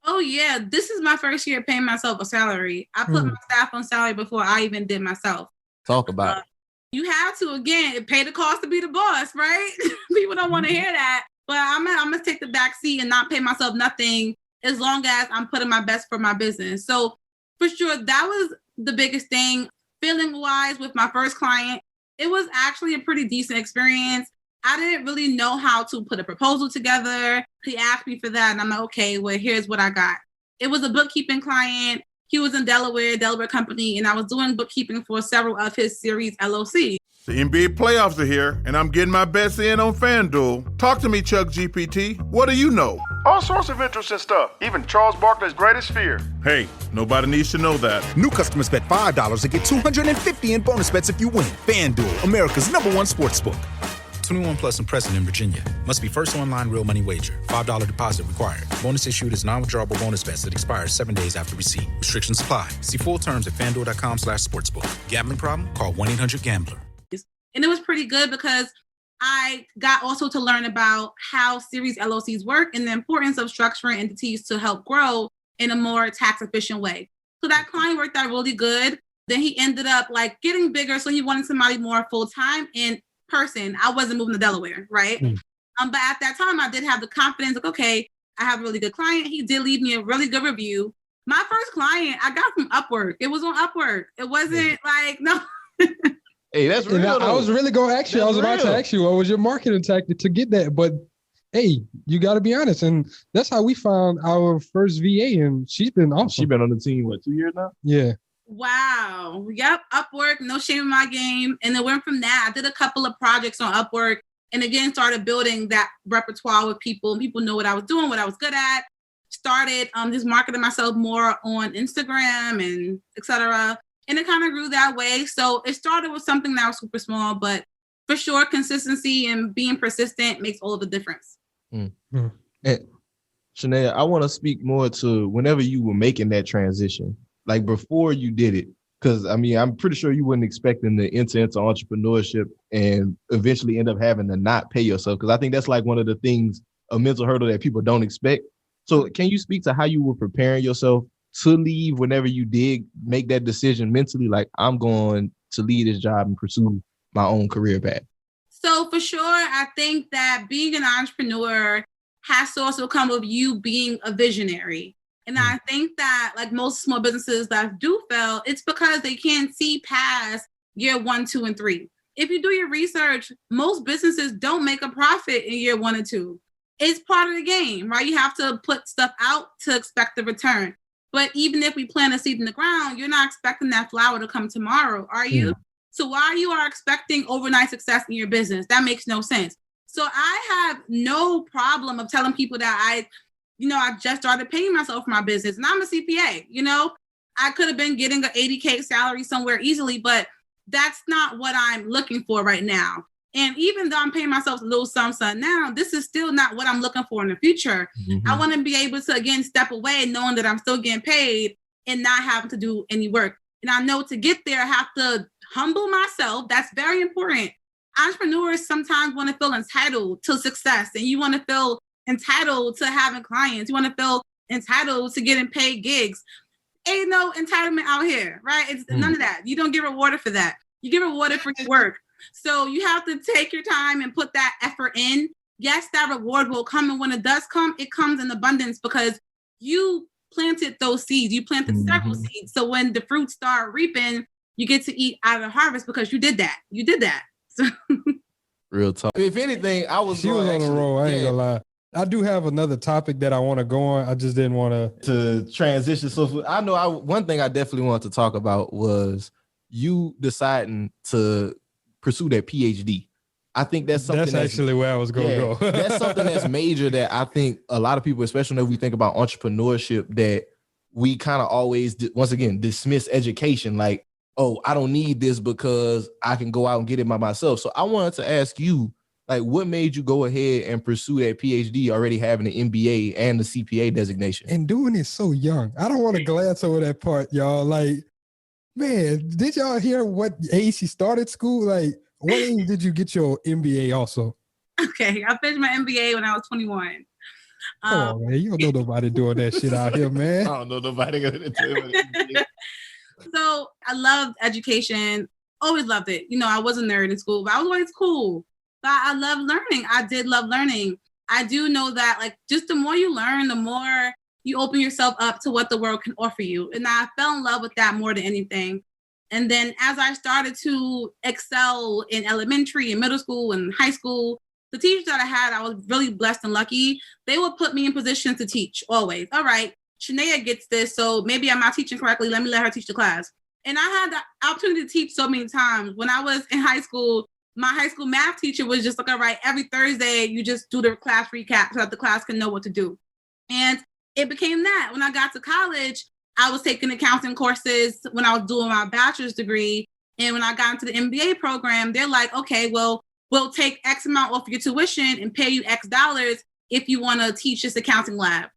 Oh, yeah. This is my first year paying myself a salary. I put my staff on salary before I even did myself. Talk about it. You have to, again, pay the cost to be the boss, right? People don't want to hear that. But I'm going to take the back seat and not pay myself nothing as long as I'm putting my best for my business. So for sure, that was the biggest thing. Feeling-wise, with my first client, it was actually a pretty decent experience. I didn't really know how to put a proposal together. He asked me for that, and I'm like, okay, well, here's what I got. It was a bookkeeping client. He was in Delaware company, and I was doing bookkeeping for several of his series LLC. The NBA playoffs are here, and I'm getting my bets in on FanDuel. Talk to me, Chuck GPT. What do you know? All sorts of interesting stuff, even Charles Barkley's greatest fear. Hey, nobody needs to know that. New customers bet $5 to get $250 in bonus bets if you win. FanDuel, America's #1 sportsbook. 21 plus and present in Virginia. Must be first online real money wager. $5 deposit required. Bonus issued as non-withdrawable bonus bets that expires 7 days after receipt. Restrictions apply. See full terms at FanDuel.com/sportsbook. Gambling problem? Call 1-800-GAMBLER. And it was pretty good because I got also to learn about how series LLCs work and the importance of structuring entities to help grow in a more tax efficient way. So that client worked out really good. Then he ended up getting bigger. So he wanted somebody more full-time in person. I wasn't moving to Delaware, right? But at that time, I did have the confidence, okay, I have a really good client. He did leave me a really good review. My first client, I got from Upwork. It was on Upwork. It wasn't no. Hey, that's real. I was really going to ask you. I was about to ask you, what was your marketing tactic to get that? But hey, you got to be honest. And that's how we found our first VA. And she's been awesome. She's been on the team, 2 years now? Yeah. Wow. Yep. Upwork, no shame in my game. And then went from that. I did a couple of projects on Upwork and again, started building that repertoire with people. People know what I was doing, what I was good at. Started just marketing myself more on Instagram and et cetera. And it kind of grew that way. So it started with something that was super small, but for sure, consistency and being persistent makes all of the difference. Mm-hmm. And Sheneya, I want to speak more to whenever you were making that transition, like before you did it. Because, I mean, I'm pretty sure you weren't expecting to enter into entrepreneurship and eventually end up having to not pay yourself. Because I think that's like one of the things, a mental hurdle that people don't expect. So can you speak to how you were preparing yourself to leave whenever you did make that decision mentally, like I'm going to leave this job and pursue my own career path? So for sure, I think that being an entrepreneur has to also come with you being a visionary. And I think that like most small businesses that do fail, it's because they can't see past year 1, 2, and 3. If you do your research, most businesses don't make a profit in year 1 and 2. It's part of the game, right? You have to put stuff out to expect the return. But even if we plant a seed in the ground, you're not expecting that flower to come tomorrow, are you? So why you are expecting overnight success in your business? That makes no sense. So I have no problem of telling people that I just started paying myself for my business and I'm a CPA, I could have been getting an $80K salary somewhere easily, but that's not what I'm looking for right now. And even though I'm paying myself a little something now, this is still not what I'm looking for in the future. Mm-hmm. I want to be able to, again, step away knowing that I'm still getting paid and not having to do any work. And I know to get there, I have to humble myself. That's very important. Entrepreneurs sometimes want to feel entitled to success, and you want to feel entitled to having clients. You want to feel entitled to getting paid gigs. Ain't no entitlement out here, right? It's none of that. You don't get rewarded for that. You get rewarded for your work. So you have to take your time and put that effort in. Yes, that reward will come. And when it does come, it comes in abundance because you planted those seeds. You planted several seeds. So when the fruits start reaping, you get to eat out of the harvest because you did that. You did that. So Real talk. If anything, She was on a roll. I ain't gonna lie. I do have another topic that I want to go on. I just didn't want to transition. So I know one thing I definitely wanted to talk about was you deciding to pursue that PhD. I think that's something that's actually where I was going to go. That's something that's major that I think a lot of people, especially when we think about entrepreneurship, that we kind of always, once again, dismiss education. Like, oh, I don't need this because I can go out and get it by myself. So I wanted to ask you, like, what made you go ahead and pursue that PhD, already having an MBA and the CPA designation? And doing it so young. I don't want to glance over that part, y'all. Like, man, did y'all hear what age she started school? Like, what age did you get your MBA also? Okay, I finished my MBA when I was 21. Come on, man. You don't know nobody doing that shit out here, man. I don't know nobody going to do it. So I loved education. Always loved it. You know, I was a nerd in school, but I was always cool. But I love learning. I did love learning. I do know that, like, just the more you learn, the more you open yourself up to what the world can offer you. And I fell in love with that more than anything. And then as I started to excel in elementary and middle school and high school, the teachers that I had, I was really blessed and lucky. They would put me in positions to teach always. All right, Sheneya gets this, so maybe I'm not teaching correctly. Let me let her teach the class. And I had the opportunity to teach so many times. When I was in high school, my high school math teacher was just like, all right, every Thursday, you just do the class recap so that the class can know what to do. And it became that. When I got to college, I was taking accounting courses when I was doing my bachelor's degree. And when I got into the MBA program, they're like, okay, well, we'll take X amount off your tuition and pay you X dollars if you want to teach this accounting lab.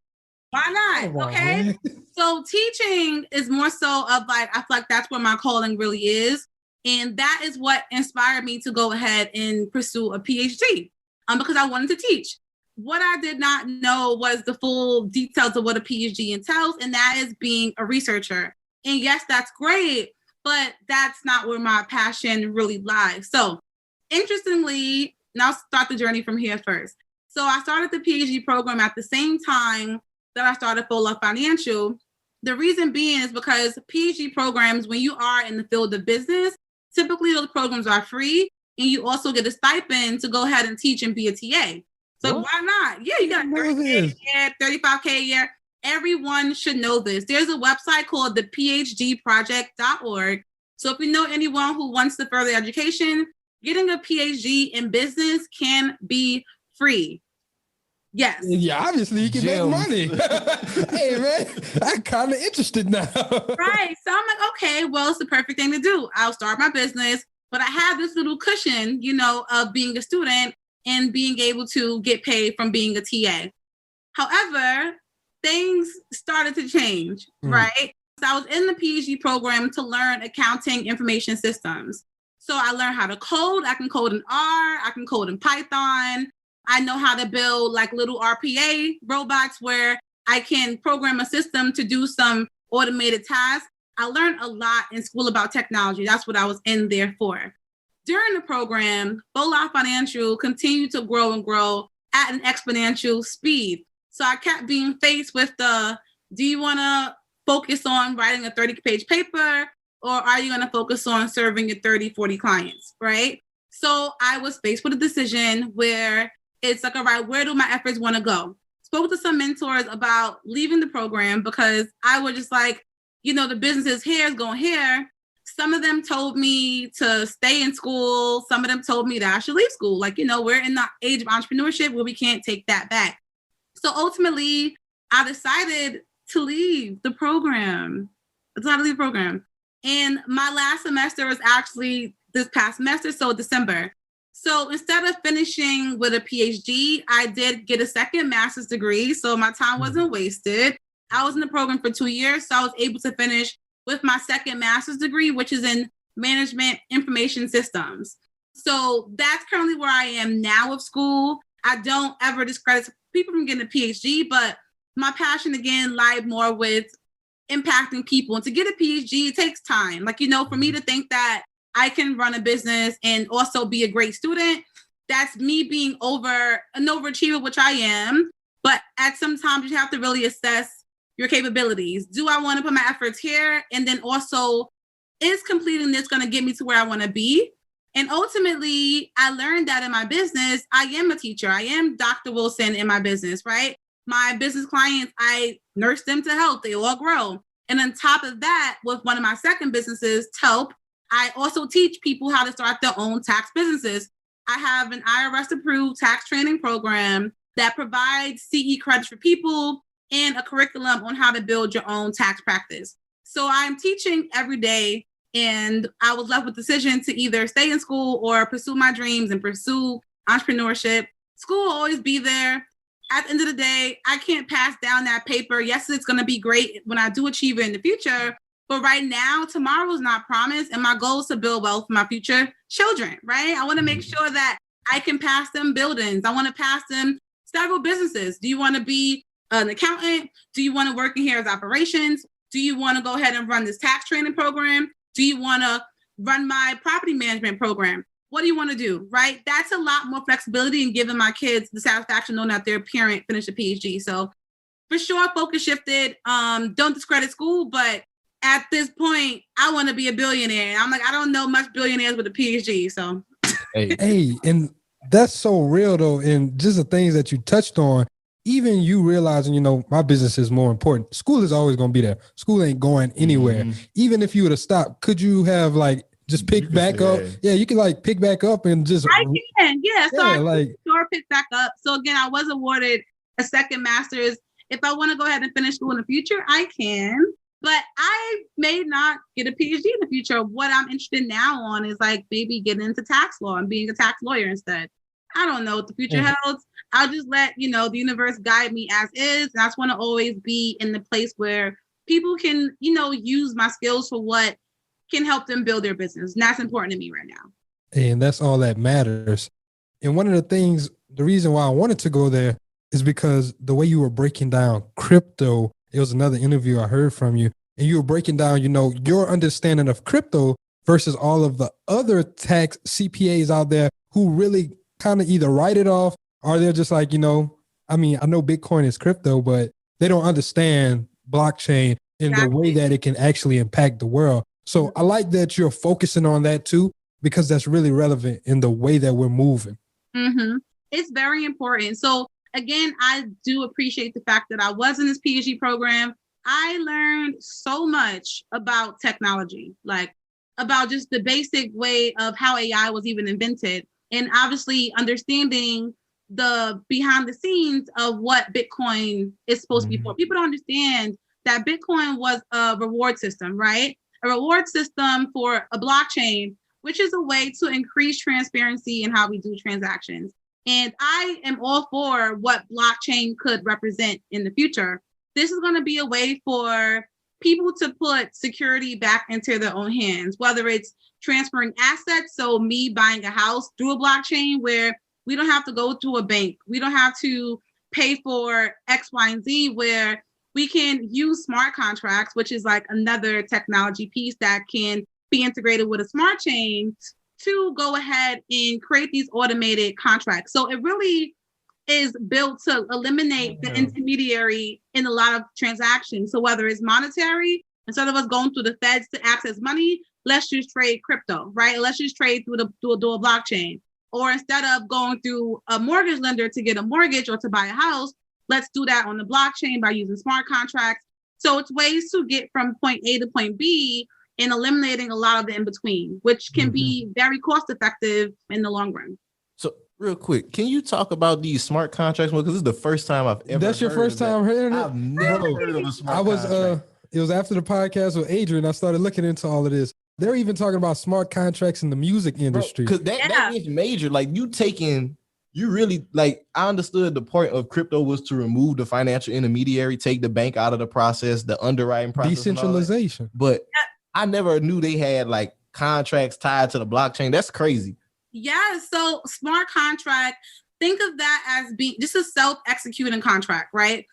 Why not? Okay. So teaching is more so of like, I feel like that's where my calling really is. And that is what inspired me to go ahead and pursue a PhD because I wanted to teach. What I did not know was the full details of what a PhD entails, and that is being a researcher. And yes, that's great, but that's not where my passion really lies. So interestingly, now I'll start the journey from here first. So I started the PhD program at the same time that I started Full Love Financial. The reason being is because PhD programs, when you are in the field of business, typically those programs are free, and you also get a stipend to go ahead and teach and be a TA. So why not? Yeah, you got $30K a year, $35K a year. Everyone should know this. There's a website called the PhDproject.org. So if you know anyone who wants to further education, getting a PhD in business can be free. Yes. Yeah, obviously you can make money. Hey, man, I'm kind of interested now. Right. So I'm like, okay, well, it's the perfect thing to do. I'll start my business, but I have this little cushion, you know, of being a student and being able to get paid from being a TA. However, things started to change, right? So I was in the PhD program to learn accounting information systems. So I learned how to code. I can code in R. I can code in Python. I know how to build like little RPA robots where I can program a system to do some automated tasks. I learned a lot in school about technology. That's what I was in there for. During the program, Full Love Financial continued to grow and grow at an exponential speed. So I kept being faced with do you want to focus on writing a 30-page paper, or are you going to focus on serving your 30, 40 clients, right? So I was faced with a decision where it's like, all right, where do my efforts want to go? Spoke to some mentors about leaving the program because I was just like, you know, the business is here, it's going here. Some of them told me to stay in school. Some of them told me that I should leave school. Like, you know, we're in the age of entrepreneurship where we can't take that back. So ultimately, I decided to leave the program. And my last semester was actually this past semester, so December. So instead of finishing with a PhD, I did get a second master's degree. So my time wasn't wasted. I was in the program for 2 years, so I was able to finish with my second master's degree, which is in management information systems. So that's currently where I am now with school. I don't ever discredit people from getting a PhD, but my passion again lied more with impacting people. And to get a PhD, it takes time. Like, you know, for me to think that I can run a business and also be a great student, that's me being an overachiever, which I am. But at some times you have to really assess your capabilities? Do I want to put my efforts here? And then also, is completing this going to get me to where I want to be? And ultimately, I learned that in my business, I am a teacher. I am Dr. Wilson in my business, right? My business clients, I nurse them to health. They all grow. And on top of that, with one of my second businesses, Telp, I also teach people how to start their own tax businesses. I have an IRS-approved tax training program that provides CE credits for people and a curriculum on how to build your own tax practice. So I'm teaching every day, and I was left with the decision to either stay in school or pursue my dreams and pursue entrepreneurship. School will always be there. At the end of the day, I can't pass down that paper. Yes, it's going to be great when I do achieve it in the future. But right now, tomorrow's not promised. And my goal is to build wealth for my future children, right? I want to make sure that I can pass them buildings. I want to pass them several businesses. Do you want to be an accountant? Do you want to work in here as operations? Do you want to go ahead and run this tax training program? Do you want to run my property management program? What do you want to do, right? That's a lot more flexibility in giving my kids the satisfaction knowing that their parent finished a PhD. So for sure, focus shifted. Don't discredit school, but at this point, I want to be a billionaire. I'm like, I don't know much billionaires with a PhD. So, hey, and that's so real though. And just the things that you touched on, even you realizing, my business is more important. School is always going to be there. School ain't going anywhere. Even if you would have stopped, could you have just pick back up? Yeah, you can pick back up and just. I can, yeah. So I pick back up. So again, I was awarded a second master's. If I want to go ahead and finish school in the future, I can. But I may not get a PhD in the future. What I'm interested now on is maybe getting into tax law and being a tax lawyer instead. I don't know what the future holds. I'll just let, the universe guide me as is. And I just want to always be in the place where people can, use my skills for what can help them build their business. And that's important to me right now. And that's all that matters. And one of the things, the reason why I wanted to go there is because the way you were breaking down crypto, it was another interview I heard from you, and you were breaking down, your understanding of crypto versus all of the other tax CPAs out there who really kind of either write it off or they're just I know Bitcoin is crypto, but they don't understand blockchain in the way that it can actually impact the world. So I like that you're focusing on that too, because that's really relevant in the way that we're moving. Mm-hmm. It's very important. So again, I do appreciate the fact that I was in this PhD program. I learned so much about technology, about just the basic way of how AI was even invented, and obviously understanding the behind the scenes of what Bitcoin is supposed to be for. People don't understand that Bitcoin was a reward system, right? A reward system for a blockchain, which is a way to increase transparency in how we do transactions. And I am all for what blockchain could represent in the future. This is going to be a way for people to put security back into their own hands, whether it's transferring assets. So me buying a house through a blockchain where we don't have to go to a bank. We don't have to pay for X, Y, and Z, where we can use smart contracts, which is another technology piece that can be integrated with a smart chain to go ahead and create these automated contracts. So it really is built to eliminate the intermediary in a lot of transactions. So whether it's monetary, instead of us going through the feds to access money, let's just trade crypto, right? Let's just trade through a blockchain. Or instead of going through a mortgage lender to get a mortgage or to buy a house, let's do that on the blockchain by using smart contracts. So it's ways to get from point A to point B and eliminating a lot of the in-between, which can be very cost-effective in the long run. So real quick, can you talk about these smart contracts? Because this is the first time I've ever That's your first time hearing it? I've never heard of a smart contract. It was after the podcast with Adrian, I started looking into all of this. They're even talking about smart contracts in the music industry. Because that is major. You really, I understood the point of crypto was to remove the financial intermediary, take the bank out of the process, the underwriting process. Decentralization. But I never knew they had contracts tied to the blockchain. That's crazy. Yeah. So smart contract, think of that as being just a self-executing contract, right?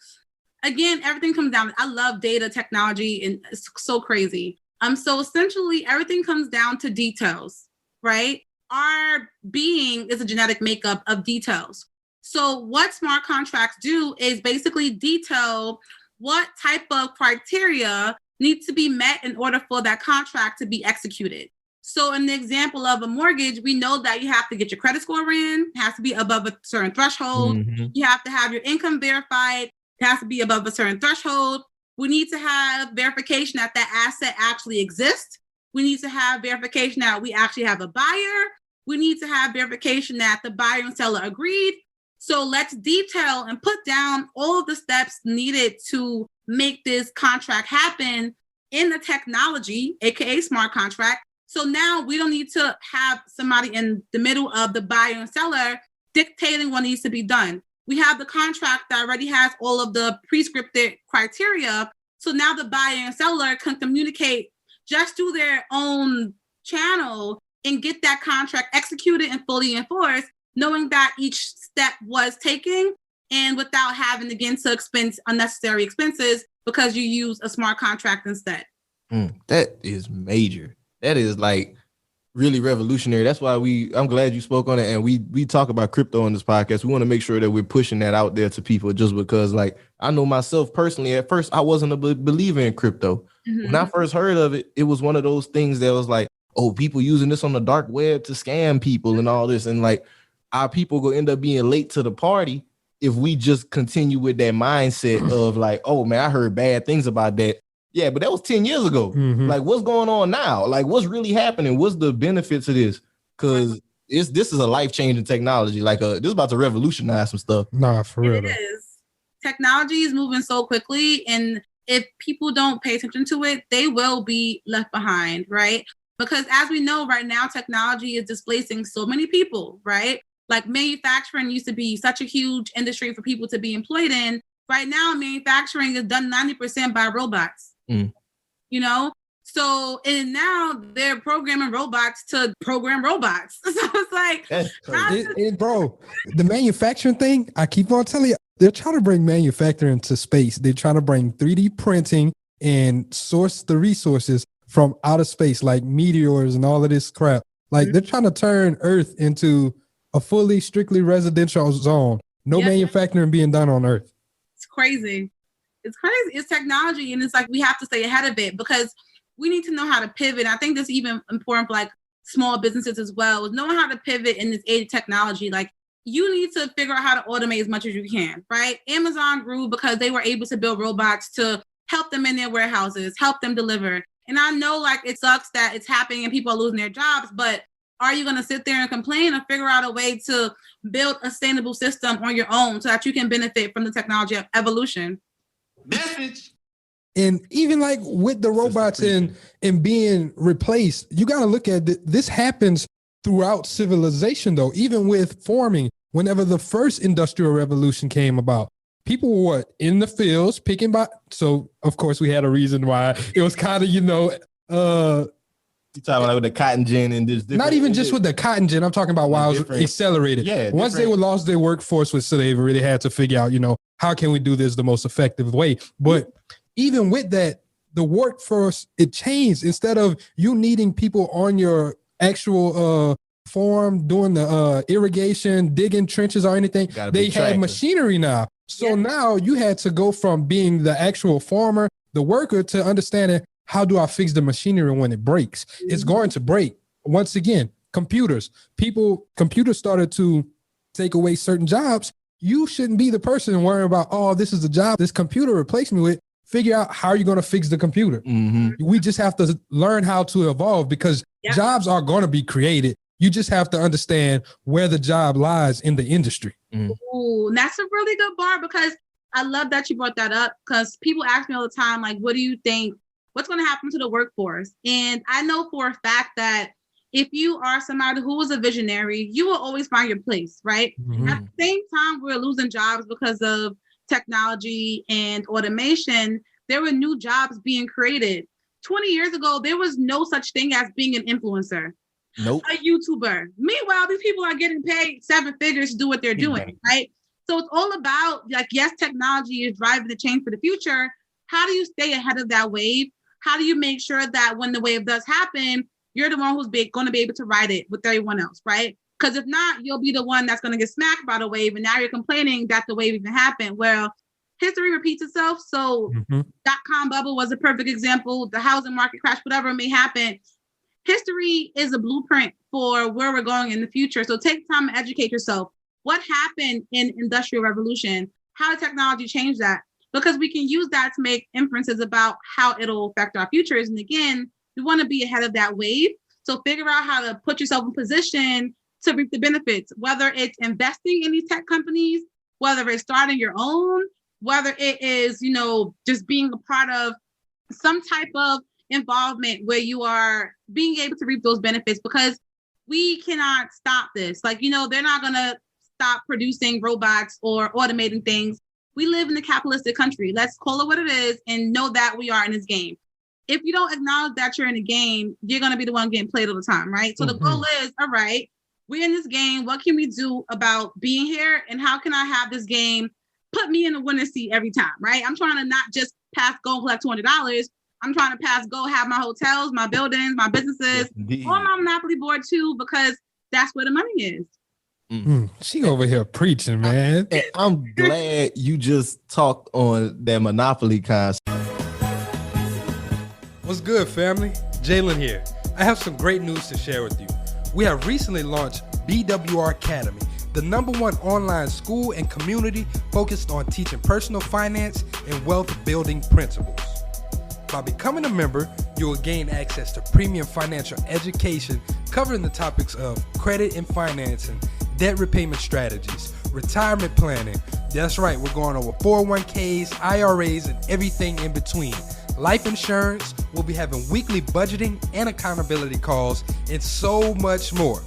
Again, everything comes down. I love data technology and it's so crazy. So essentially everything comes down to details, right? Our being is a genetic makeup of details. So what smart contracts do is basically detail what type of criteria need to be met in order for that contract to be executed. So in the example of a mortgage, we know that you have to get your credit score in, it has to be above a certain threshold. You have to have your income verified, it has to be above a certain threshold. We need to have verification that that asset actually exists. We need to have verification that we actually have a buyer. We need to have verification that the buyer and seller agreed. So let's detail and put down all of the steps needed to make this contract happen in the technology, aka smart contract. So now we don't need to have somebody in the middle of the buyer and seller dictating what needs to be done. We have the contract that already has all of the prescripted criteria. So now the buyer and seller can communicate just through their own channel and get that contract executed and fully enforced, knowing that each step was taken and without having to get into unnecessary expenses because you use a smart contract instead. That is major. That is like really revolutionary. That's why I'm glad you spoke on it. And we talk about crypto on this podcast. We want to make sure that we're pushing that out there to people, just because, like, I know myself personally, at first I wasn't a believer in crypto. When I first heard of it, it was one of those things that was like, oh, people using this on the dark web to scam people and all this. And like, our people will end up being late to the party if we just continue with that mindset of like, oh man, I heard bad things about that. Yeah, but that was 10 years ago. Like, what's going on now? Like, what's really happening? What's the benefits of this? Because this is a life-changing technology. Like, this is about to revolutionize some stuff. Nah, for real. It is. Technology is moving so quickly, and if people don't pay attention to it, they will be left behind, right? Because as we know right now, technology is displacing so many people, right? Like, manufacturing used to be such a huge industry for people to be employed in. Right now, manufacturing is done 90% by robots. You know, so and now they're programming robots to program robots. So it's like, bro, the manufacturing thing, I keep on telling you, they're trying to bring manufacturing to space. They're trying to bring 3D printing and source the resources from outer space, like meteors and all of this crap. Like, they're trying to turn Earth into a fully, strictly residential zone. No manufacturing being done on Earth. It's crazy. It's crazy. It's technology. And it's like, we have to stay ahead of it because we need to know how to pivot. I think that's even important for like small businesses as well, is knowing how to pivot in this age of technology. Like, you need to figure out how to automate as much as you can, right? Amazon grew because they were able to build robots to help them in their warehouses, help them deliver. And I know, like, it sucks that it's happening and people are losing their jobs, but are you going to sit there and complain or figure out a way to build a sustainable system on your own so that you can benefit from the technology of evolution? Message. And even like with the robots and being replaced, you got to look at this happens throughout civilization, though. Even with farming, whenever the first industrial revolution came about, people were in the fields picking by. So of course we had a reason why it was kind of, you talking about with the cotton gin and this. Not even just with the cotton gin. I'm talking about while it was accelerated. Yeah. Once they lost their workforce with slavery, they had to figure out, how can we do this the most effective way? But even with that, the workforce, it changed. Instead of you needing people on your actual farm doing the irrigation, digging trenches or anything, they had machinery now. So now you had to go from being the actual farmer, the worker, to understanding, how do I fix the machinery when it breaks? It's going to break. Once again, computers started to take away certain jobs. You shouldn't be the person worrying about, oh, this is the job this computer replaced me with. Figure out how you're going to fix the computer. We just have to learn how to evolve because jobs are going to be created. You just have to understand where the job lies in the industry. Ooh, that's a really good bar, because I love that you brought that up, because people ask me all the time, like, what do you think? What's going to happen to the workforce? And I know for a fact that if you are somebody who is a visionary, you will always find your place, right? At the same time, we're losing jobs because of technology and automation. There were new jobs being created. 20 years ago, there was no such thing as being an influencer, a YouTuber. Meanwhile, these people are getting paid 7 figures to do what they're doing, right? So it's all about, like, yes, technology is driving the change for the future. How do you stay ahead of that wave? How do you make sure that when the wave does happen, you're the one who's going to be able to ride it with everyone else, right? Because if not, you'll be the one that's going to get smacked by the wave, and now you're complaining that the wave even happened. Well, history repeats itself. So dot-com bubble was a perfect example. The housing market crash, whatever may happen. History is a blueprint for where we're going in the future. So take time to educate yourself. What happened in Industrial Revolution? How did technology change that? Because we can use that to make inferences about how it'll affect our futures. And again, we want to be ahead of that wave. So figure out how to put yourself in position to reap the benefits, whether it's investing in these tech companies, whether it's starting your own, whether it is, just being a part of some type of involvement where you are being able to reap those benefits, because we cannot stop this. They're not going to stop producing robots or automating things. We live in a capitalistic country. Let's call it what it is and know that we are in this game. If you don't acknowledge that you're in a game, you're going to be the one getting played all the time, right? So the goal is, all right, we're in this game. What can we do about being here? And how can I have this game put me in the winner's seat every time, right? I'm trying to not just pass go and collect $200. I'm trying to pass go, have my hotels, my buildings, my businesses, or my Monopoly board too, because that's where the money is. She over here preaching, man. And I'm glad you just talked on that Monopoly concept. What's good, family? Jalen here. I have some great news to share with you. We have recently launched BWR Academy, the #1 online school and community focused on teaching personal finance and wealth building principles. By becoming a member, you will gain access to premium financial education covering the topics of credit and financing, debt repayment strategies, retirement planning. That's right, we're going over 401ks, IRAs, and everything in between. Life insurance, we'll be having weekly budgeting and accountability calls, and so much more.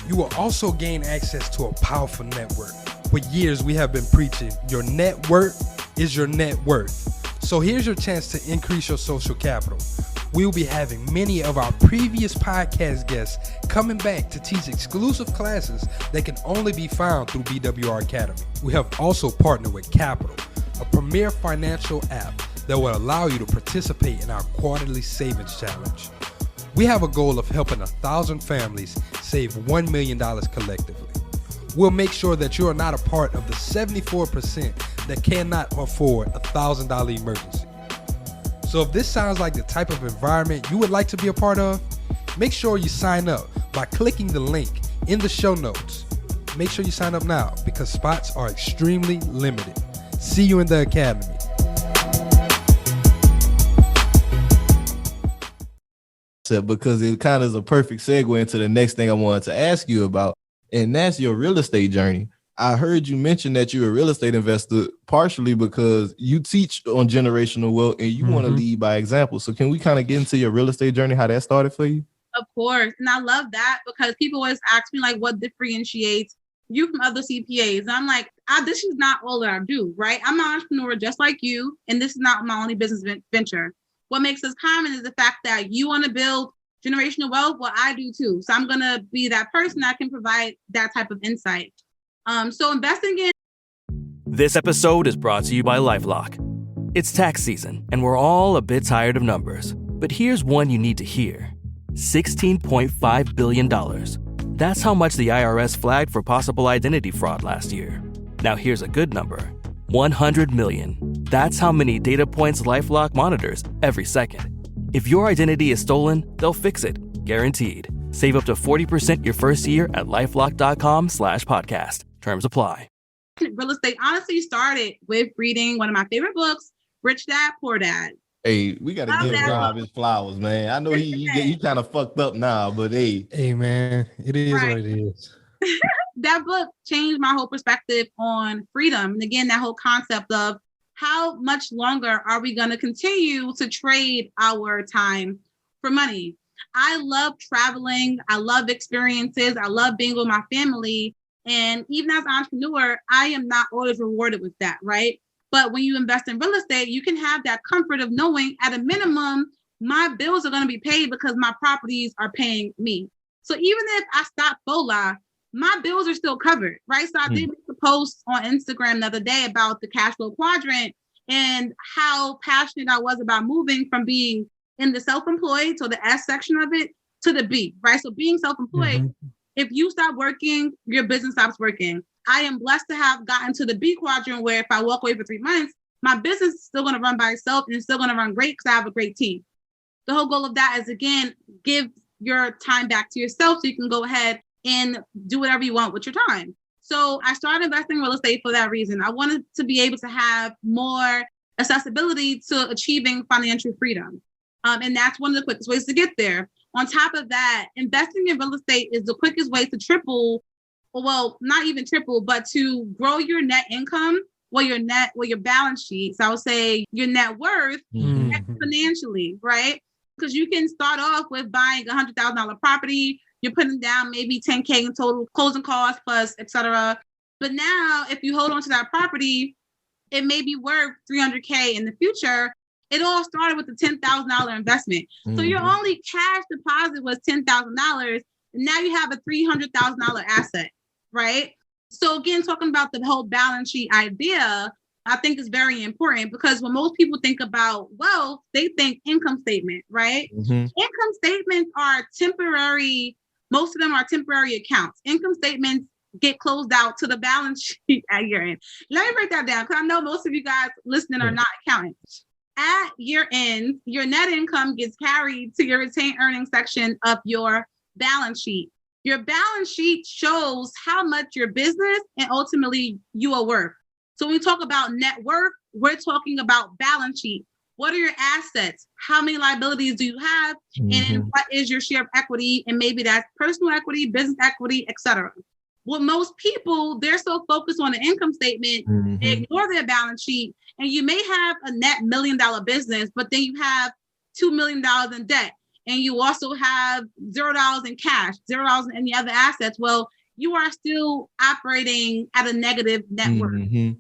You will also gain access to a powerful network. For years, we have been preaching, your net worth is your net worth. So here's your chance to increase your social capital. We'll be having many of our previous podcast guests coming back to teach exclusive classes that can only be found through BWR Academy. We have also partnered with Capital, a premier financial app that will allow you to participate in our quarterly savings challenge. We have a goal of helping 1,000 families save $1 million collectively. We'll make sure that you are not a part of the 74% that cannot afford a $1,000 emergency. So if this sounds like the type of environment you would like to be a part of, make sure you sign up by clicking the link in the show notes. Make sure you sign up now because spots are extremely limited. See you in the academy. Because it kind of is a perfect segue into the next thing I wanted to ask you about, and that's your real estate journey. I heard you mention that you're a real estate investor partially because you teach on generational wealth and you want to lead by example. So can we kind of get into your real estate journey, how that started for you? Of course. And I love that because people always ask me what differentiates you from other CPAs. And I'm like, this is not all that I do, right? I'm an entrepreneur just like you. And this is not my only business venture. What makes us common is the fact that you want to build generational wealth. Well, I do too. So I'm going to be that person that can provide that type of insight. So investing in. This episode is brought to you by LifeLock. It's tax season, and we're all a bit tired of numbers. But here's one you need to hear. $16.5 billion. That's how much the IRS flagged for possible identity fraud last year. Now here's a good number. 100 million. That's how many data points LifeLock monitors every second. If your identity is stolen, they'll fix it. Guaranteed. Save up to 40% your first year at LifeLock.com/podcast. Terms apply. Real estate honestly started with reading one of my favorite books, Rich Dad, Poor Dad. Hey, we got to give Rob his flowers, man. I know he kind of fucked up now, but hey. Hey, man, it is what it is. That book changed my whole perspective on freedom. And again, that whole concept of how much longer are we going to continue to trade our time for money? I love traveling. I love experiences. I love being with my family. And even as an entrepreneur, I am not always rewarded with that, right? But when you invest in real estate, you can have that comfort of knowing at a minimum, my bills are going to be paid because my properties are paying me. So even if I stop FOLA, my bills are still covered, right? So I did make a post on Instagram the other day about the cash flow quadrant and how passionate I was about moving from being in the self-employed, so the S section of it, to the B, right? So being self-employed, if you stop working, your business stops working. I am blessed to have gotten to the B quadrant where if I walk away for 3 months, my business is still going to run by itself and it's still going to run great because I have a great team. The whole goal of that is, again, give your time back to yourself so you can go ahead and do whatever you want with your time. So I started investing in real estate for that reason. I wanted to be able to have more accessibility to achieving financial freedom. And that's one of the quickest ways to get there. On top of that, investing in real estate is the quickest way to triple, well, not even triple, but to grow your net income, your balance sheet. So I would say your net worth exponentially, right? Because you can start off with buying $100,000 property. You're putting down maybe 10K in total closing costs plus, etc. But now if you hold on to that property, it may be worth $300K in the future. It all started with a $10,000 investment. So your only cash deposit was $10,000. And now you have a $300,000 asset, right? So again, talking about the whole balance sheet idea, I think is very important because when most people think about wealth, they think income statement, right? Income statements are temporary. Most of them are temporary accounts. Income statements get closed out to the balance sheet at year end. Let me break that down because I know most of you guys listening are not accountants. At year end, your net income gets carried to your retained earnings section of your balance sheet. Your balance sheet shows how much your business and ultimately you are worth. So when we talk about net worth, we're talking about balance sheet. What are your assets? How many liabilities do you have? And what is your share of equity? And maybe that's personal equity, business equity, etc. Well, most people, they're so focused on the income statement, they ignore their balance sheet. And you may have a net $1 million business, but then you have $2 million in debt. And you also have $0 in cash, $0 in any other assets. Well, you are still operating at a negative net worth.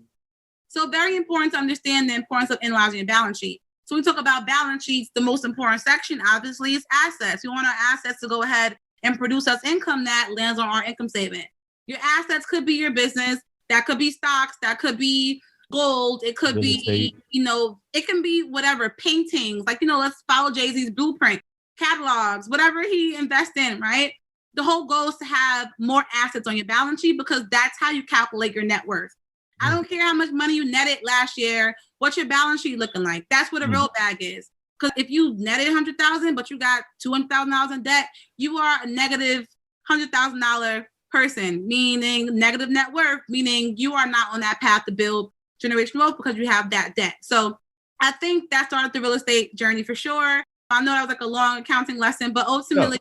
So very important to understand the importance of analyzing your balance sheet. So when we talk about balance sheets, the most important section, obviously, is assets. We want our assets to go ahead and produce us income that lands on our income statement. Your assets could be your business. That could be stocks. That could be gold. It could be, it can be whatever, paintings. Like, let's follow Jay-Z's blueprint, catalogs, whatever he invests in, right? The whole goal is to have more assets on your balance sheet because that's how you calculate your net worth. I don't care how much money you netted last year. What's your balance sheet looking like? That's what a real bag is. Because if you netted $100,000, but you got $200,000 in debt, you are a negative $100,000 person, meaning negative net worth, meaning you are not on that path to build generational wealth because you have that debt. So I think that started the real estate journey for sure. I know that was like a long accounting lesson, but ultimately,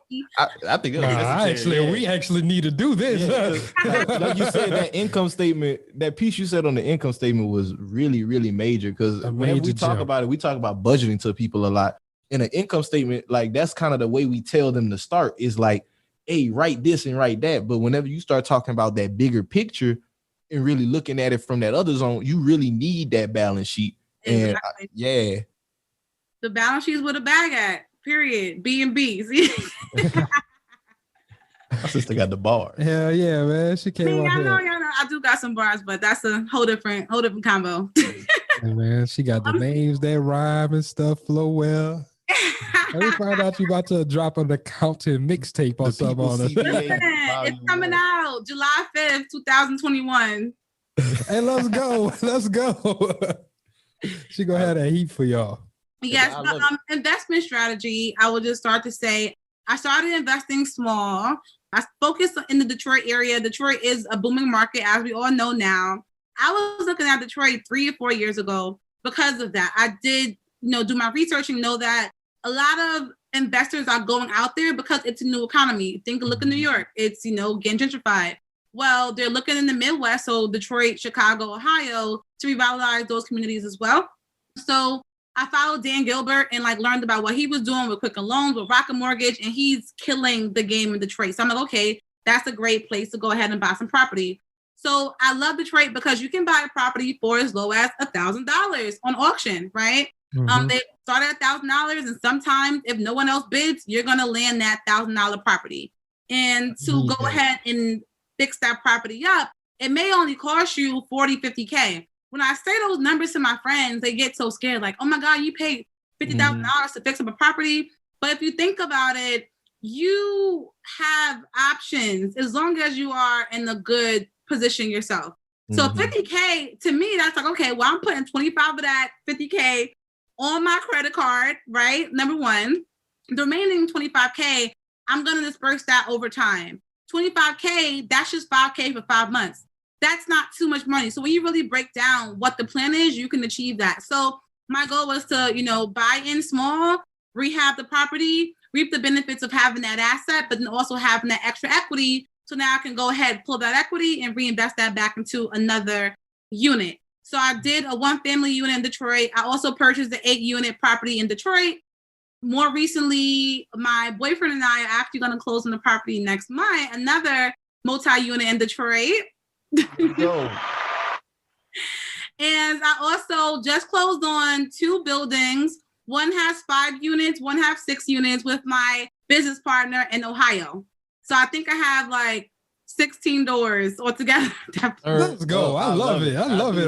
I think it was we actually need to do this. Like you said, that income statement, that piece you said on the income statement was really, really major because whenever we talk about it, we talk about budgeting to people a lot. In an income statement, like that's kind of the way we tell them to start is like, hey, write this and write that. But whenever you start talking about that bigger picture and really looking at it from that other zone, you really need that balance sheet. Exactly. And the balance sheet is with a bag at, period. B&B's. My sister got the bars. Hell yeah, man. She came out here. I do got some bars, but that's a whole different combo. Hey, man, she got the names that rhyme and stuff, flow well. Let me find out you about to drop an accounting mixtape or something on us. Listen, it's coming out July 5th, 2021. Hey, let's go. Let's go. She gonna have that heat for y'all. Yes, but investment strategy, I will just start to say, I started investing small. I focused in the Detroit area. Detroit is a booming market, as we all know now. I was looking at Detroit 3 or 4 years ago because of that. I did, do my research and know that a lot of investors are going out there because it's a new economy. Look in New York. It's, getting gentrified. Well, they're looking in the Midwest, so Detroit, Chicago, Ohio, to revitalize those communities as well. So I followed Dan Gilbert and learned about what he was doing with Quicken Loans, with Rocket Mortgage, and he's killing the game in Detroit. So I'm like, okay, that's a great place to go ahead and buy some property. So I love Detroit because you can buy a property for as low as $1,000 on auction, right? They start at $1,000, and sometimes if no one else bids, you're going to land that $1,000 property. And to go ahead and fix that property up, it may only cost you $40,000, $50,000. When I say those numbers to my friends, they get so scared, like, oh my God, you paid $50,000 to fix up a property. But if you think about it, you have options as long as you are in a good position yourself. So 50K, to me, that's like, okay, well, I'm putting 25 of that 50K on my credit card, right? Number one. The remaining 25K, I'm going to disperse that over time. 25K, that's just 5K for 5 months. That's not too much money. So when you really break down what the plan is, you can achieve that. So my goal was to, buy in small, rehab the property, reap the benefits of having that asset, but then also having that extra equity. So now I can go ahead, pull that equity and reinvest that back into another unit. So I did a 1-family unit in Detroit. I also purchased the 8-unit property in Detroit. More recently, my boyfriend and I are actually going to close on the property next month, another multi-unit in Detroit. And I also just closed on 2 buildings. One has 5 units, one has 6 units with my business partner in Ohio. So I think I have like 16 doors altogether. Let's go. I love it. I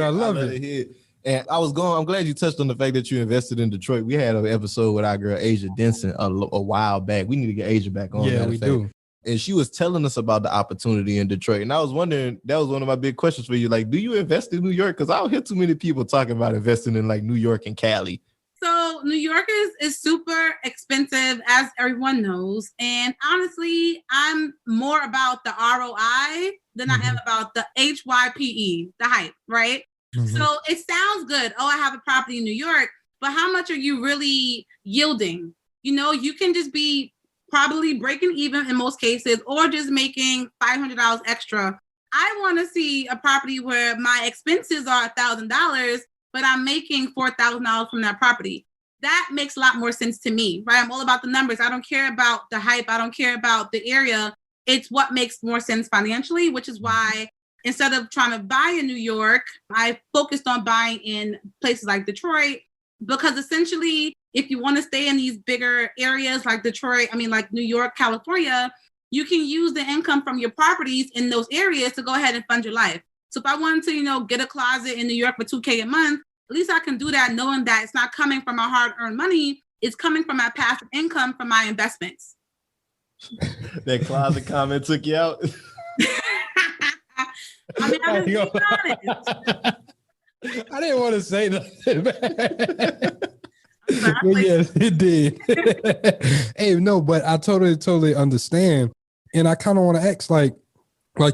love it. And I'm glad you touched on the fact that you invested in Detroit. We had an episode with our girl Asia Denson a while back. We need to get Asia back on. Yeah, we do. And she was telling us about the opportunity in Detroit. And I was wondering, that was one of my big questions for you. Like, do you invest in New York? Because I don't hear too many people talking about investing in like New York and Cali. So New York is super expensive, as everyone knows. And honestly, I'm more about the ROI than I am about the HYPE, the hype, right? So it sounds good. Oh, I have a property in New York, but how much are you really yielding? You can just be probably breaking even in most cases, or just making $500 extra. I want to see a property where my expenses are $1,000, but I'm making $4,000 from that property. That makes a lot more sense to me, right? I'm all about the numbers. I don't care about the hype. I don't care about the area. It's what makes more sense financially, which is why instead of trying to buy in New York, I focused on buying in places like Detroit, because essentially, if you want to stay in these bigger areas like like New York, California, you can use the income from your properties in those areas to go ahead and fund your life. So if I wanted to, get a closet in New York for $2K a month, at least I can do that knowing that it's not coming from my hard-earned money. It's coming from my passive income from my investments. That closet comment took you out. I mean, I'm just being honest. I didn't want to say nothing. But yes, it did. Hey, no, but I totally understand. And I kind of want to ask, like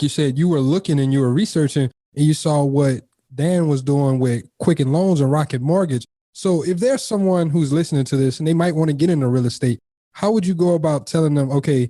you said, you were looking and you were researching and you saw what Dan was doing with Quicken Loans and Rocket Mortgage. So if there's someone who's listening to this and they might want to get into real estate, how would you go about telling them, okay,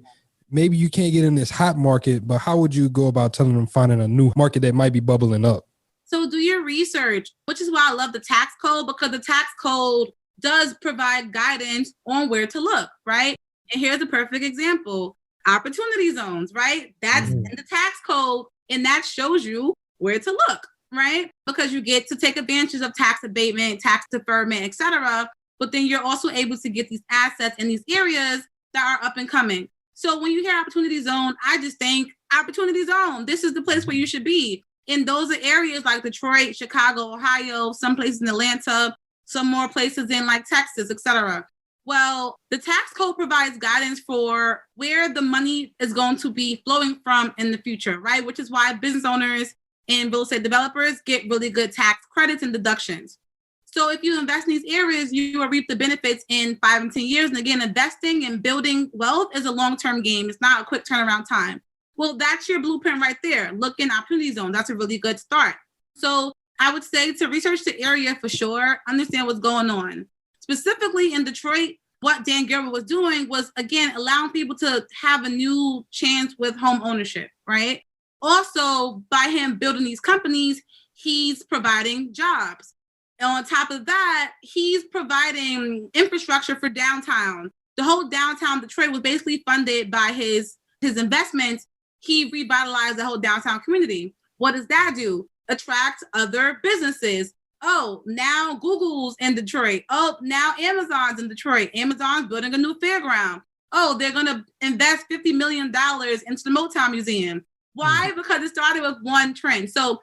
maybe you can't get in this hot market, but how would you go about telling them finding a new market that might be bubbling up? So do your research, which is why I love the tax code, because the tax code does provide guidance on where to look, right? And here's a perfect example. Opportunity zones, right? That's in the tax code, and that shows you where to look, right? Because you get to take advantage of tax abatement, tax deferment, etc. But then you're also able to get these assets in these areas that are up and coming. So when you hear opportunity zone, I just think opportunity zone. This is the place where you should be. And those are areas like Detroit, Chicago, Ohio, some places in Atlanta, some more places in like Texas, etc. Well, the tax code provides guidance for where the money is going to be flowing from in the future, right? Which is why business owners and real estate developers get really good tax credits and deductions. So if you invest in these areas, you will reap the benefits in 5 and 10 years. And again, investing and building wealth is a long-term game. It's not a quick turnaround time. Well, that's your blueprint right there. Look in opportunity zone. That's a really good start. So I would say to research the area for sure, understand what's going on. Specifically in Detroit, what Dan Gilbert was doing was, again, allowing people to have a new chance with home ownership, right? Also, by him building these companies, he's providing jobs. And on top of that, he's providing infrastructure for downtown. The whole downtown Detroit was basically funded by his investments. He revitalized the whole downtown community. What does that do? Attract other businesses. Oh, now Google's in Detroit. Oh, now Amazon's in Detroit. Amazon's building a new fairground. Oh, they're going to invest $50 million into the Motown Museum. Why? Because it started with one trend. So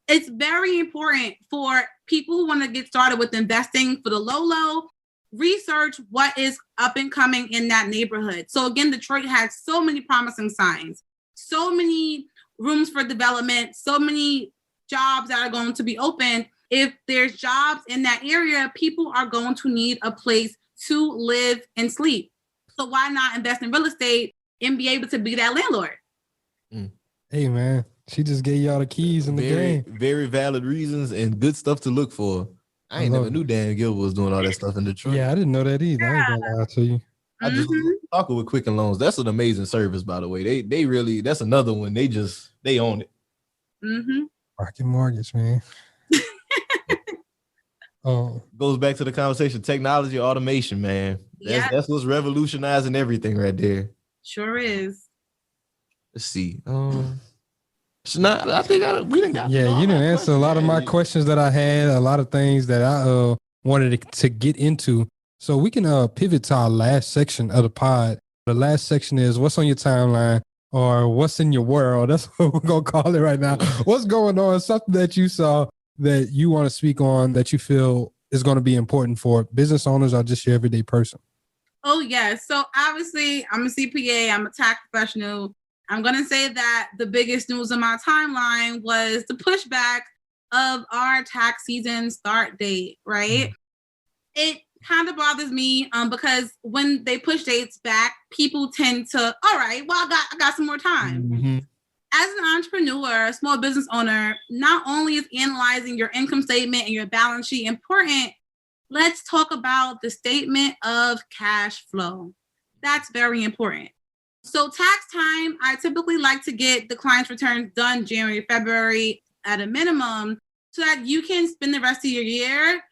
it's very important for people who want to get started with investing for the low, research what is up and coming in that neighborhood. So again, Detroit has so many promising signs, so many rooms for development, so many jobs that are going to be open. If there's jobs in that area, people are going to need a place to live and sleep. So why not invest in real estate and be able to be that landlord? Hey, man, she just gave y'all the keys in the game. Very valid reasons and good stuff to look for. I never knew Dan Gilbert was doing all that stuff in Detroit. Yeah, I didn't know that either. I ain't gonna lie to you. I just talking with Quicken Loans. That's an amazing service, by the way. They really, that's another one. They own it. Rocket Mortgage, man. Goes back to the conversation, technology, automation, man. That's what's revolutionizing everything right there. Sure is. Let's see. I think we didn't got. Yeah, you didn't answer a lot of my questions that I had. A lot of things that I wanted to get into. So we can pivot to our last section of the pod. The last section is what's on your timeline or what's in your world. That's what we're gonna call it right now. What's going on? Something that you saw that you want to speak on that you feel is going to be important for business owners or just your everyday person. Oh, yeah. So obviously, I'm a CPA. I'm a tax professional. I'm going to say that the biggest news on my timeline was the pushback of our tax season start date, right? It kind of bothers me because when they push dates back, people tend to, all right, well, I got some more time. As an entrepreneur, a small business owner, not only is analyzing your income statement and your balance sheet important, let's talk about the statement of cash flow. That's very important. So tax time, I typically like to get the client's returns done January, February at a minimum so that you can spend the rest of your year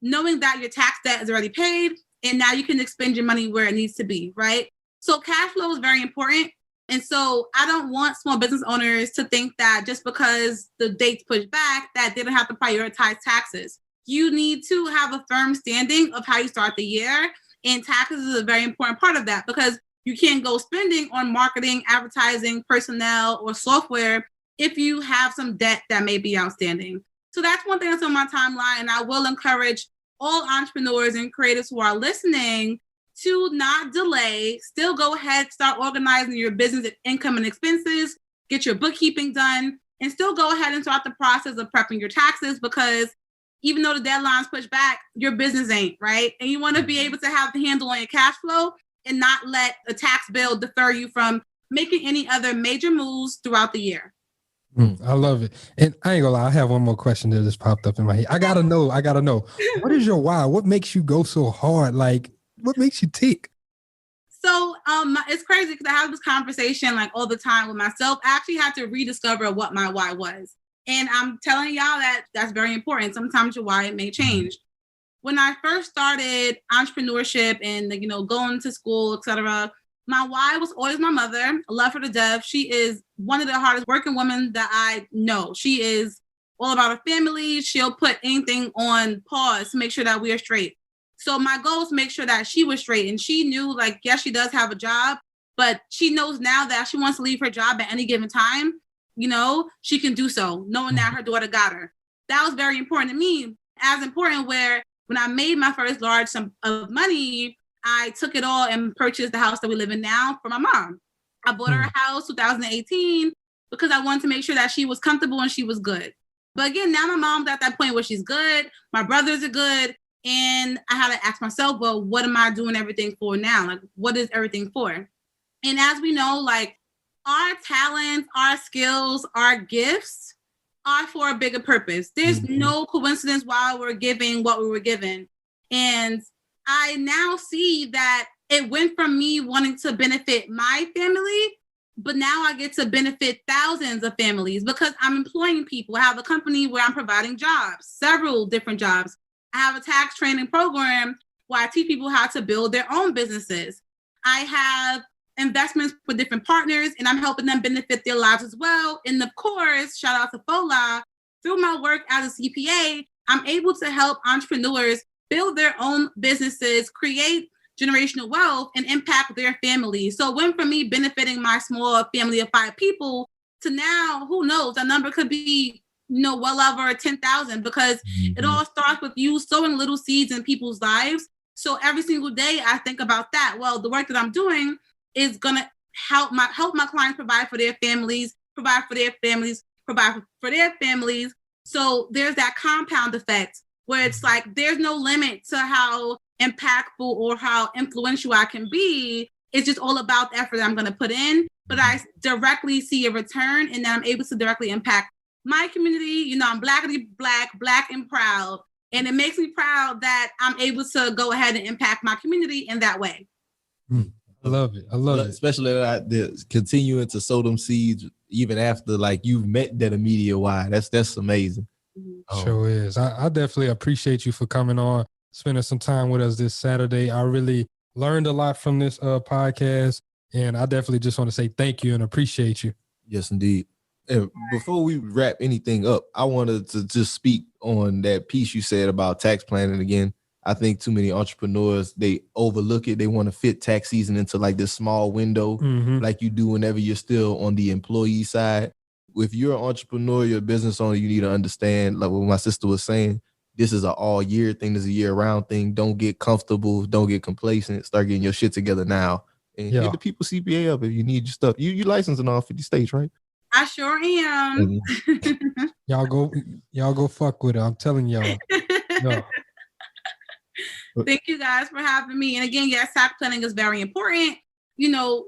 knowing that your tax debt is already paid and now you can expend your money where it needs to be, right? So cash flow is very important. And so I don't want small business owners to think that just because the date's pushed back, that they don't have to prioritize taxes. You need to have a firm standing of how you start the year. And taxes is a very important part of that because you can't go spending on marketing, advertising, personnel, or software if you have some debt that may be outstanding. So that's one thing that's on my timeline. And I will encourage all entrepreneurs and creators who are listening to not delay, still go ahead, start organizing your business income and expenses, get your bookkeeping done, and still go ahead and start the process of prepping your taxes because even though the deadline's pushed back, your business ain't, right? And you want to be able to have the handle on your cash flow and not let a tax bill deter you from making any other major moves throughout the year. I love it. And I ain't gonna lie, I have one more question that just popped up in my head. I gotta know. What is your why? What makes you go so hard? Like, what makes you tick? So it's crazy because I have this conversation like all the time with myself. I actually had to rediscover what my why was. And I'm telling y'all that that's very important. Sometimes your why may change. When I first started entrepreneurship and going to school, etc., my why was always my mother. I love her to death. She is one of the hardest working women that I know. She is all about her family. She'll put anything on pause to make sure that we are straight. So my goal was to make sure that she was straight. And she knew, like, yes, she does have a job, but she knows now that she wants to leave her job at any given time. She can do so, knowing that her daughter got her. That was very important to me. As important where when I made my first large sum of money, I took it all and purchased the house that we live in now for my mom. I bought her a house 2018 because I wanted to make sure that she was comfortable and she was good. But again, now my mom's at that point where she's good. My brothers are good. And I had to ask myself, well, what am I doing everything for now? Like, what is everything for? And as we know, like, our talents, our skills, our gifts are for a bigger purpose. There's no coincidence why we're giving what we were given. And I now see that it went from me wanting to benefit my family, but now I get to benefit thousands of families because I'm employing people. I have a company where I'm providing jobs, several different jobs. I have a tax training program where I teach people how to build their own businesses. I have investments with different partners and I'm helping them benefit their lives as well. And of course, shout out to FOLA, through my work as a CPA, I'm able to help entrepreneurs build their own businesses, create generational wealth, and impact their families. So it went from me benefiting my small family of 5 people to now, who knows, that number could be well over 10,000 because it all starts with you sowing little seeds in people's lives. So every single day I think about that. Well, the work that I'm doing is going to help my clients provide for their families, provide for their families, provide for their families. So there's that compound effect where it's like there's no limit to how impactful or how influential I can be. It's just all about the effort that I'm going to put in, but I directly see a return, and then I'm able to directly impact my community. You know, I'm black and proud. And it makes me proud that I'm able to go ahead and impact my community in that way. I love it. I love it. Especially continuing to sow them seeds even after like you've met that immediate why. That's amazing. Sure is. I definitely appreciate you for coming on, spending some time with us this Saturday. I really learned a lot from this podcast, and I definitely just want to say thank you and appreciate you. Yes, indeed. And before we wrap anything up, I wanted to just speak on that piece you said about tax planning again. I think too many entrepreneurs, they overlook it. They want to fit tax season into like this small window, like you do whenever you're still on the employee side. If you're an entrepreneur, you're a business owner, you need to understand, like what my sister was saying, this is an all year thing. This is a year round thing. Don't get comfortable. Don't get complacent. Start getting your shit together now. And hit the people CPA up if you need your stuff. You licensed in all 50 states, right? I sure am. Y'all go fuck with it. I'm telling y'all. No. Thank you guys for having me. And again, yes, tax planning is very important. You know,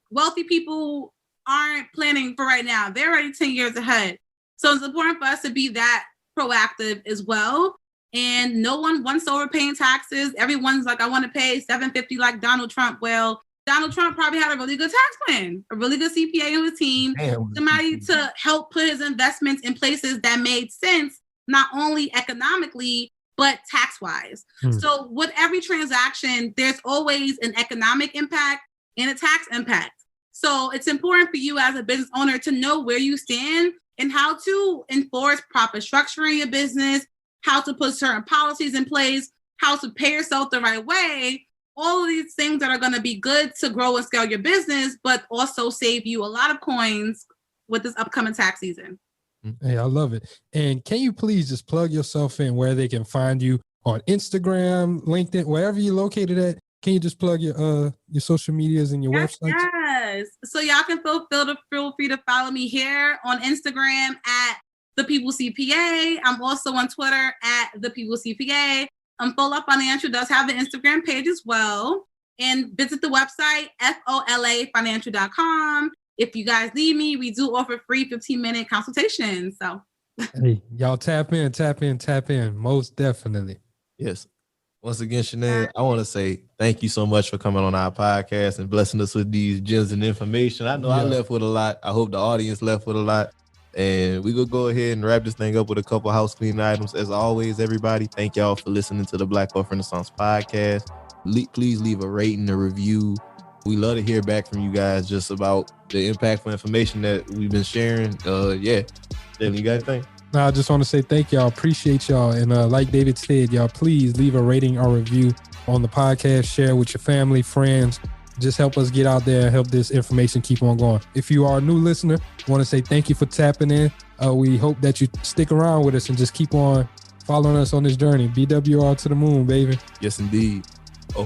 wealthy people aren't planning for right now. They're already 10 years ahead. So it's important for us to be that proactive as well. And no one wants overpaying taxes. Everyone's like, I want to pay $750 like Donald Trump. Well, Donald Trump probably had a really good tax plan, a really good CPA on his team, somebody to help put his investments in places that made sense, not only economically, but tax-wise. So with every transaction, there's always an economic impact and a tax impact. So it's important for you as a business owner to know where you stand and how to enforce proper structure in your business, how to put certain policies in place, how to pay yourself the right way. All of these things that are going to be good to grow and scale your business, but also save you a lot of coins with this upcoming tax season. Hey, I love it. And can you please just plug yourself in where they can find you on Instagram, LinkedIn, wherever you're located at? Can you just plug your social medias and your website? Yes. So y'all can feel free to follow me here on Instagram at The People CPA. I'm also on Twitter at The People CPA. Fola Financial does have an Instagram page as well. And visit the website, folafinancial.com. If you guys need me, we do offer free 15-minute consultations. So hey, y'all tap in. Most definitely. Yes. Once again, Sheneya, I want to say thank you so much for coming on our podcast and blessing us with these gems and information. I know I left with a lot. I hope the audience left with a lot. And we're going to go ahead and wrap this thing up with a couple house cleaning items. As always, everybody, thank y'all for listening to the Black Wealth Renaissance podcast. Please leave a rating, a review. We love to hear back from you guys just about the impactful information that we've been sharing. Jalen, you got anything? I just want to say thank y'all. Appreciate y'all. And like David said, y'all, please leave a rating or review on the podcast. Share with your family, friends. Just help us get out there and help this information keep on going. If you are a new listener, I want to say thank you for tapping in. We hope that you stick around with us and just keep on following us on this journey. BWR to the moon, baby. Yes, indeed.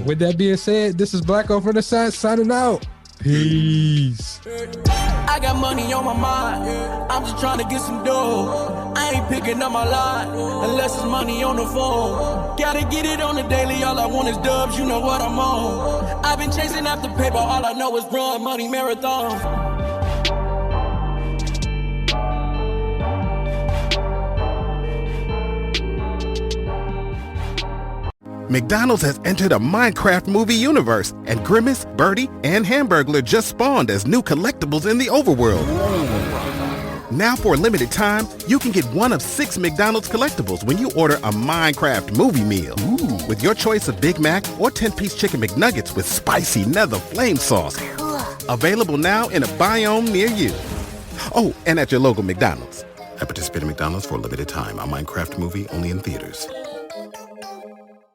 With that being said, this is Black Wealth Renaissance signing out. Peace. I got money on my mind. I'm just trying to get some dough. I ain't picking up my line unless it's money on the phone. Gotta get it on the daily. All I want is dubs. You know what I'm on. I've been chasing after paper. All I know is run money marathon. McDonald's has entered a Minecraft movie universe, and Grimace, Birdie, and Hamburglar just spawned as new collectibles in the overworld. Now for a limited time, you can get one of 6 McDonald's collectibles when you order a Minecraft movie meal. With your choice of Big Mac or 10-piece chicken McNuggets with spicy nether flame sauce. Available now in a biome near you. Oh, and at your local McDonald's. At participating McDonald's for a limited time. A Minecraft movie only in theaters.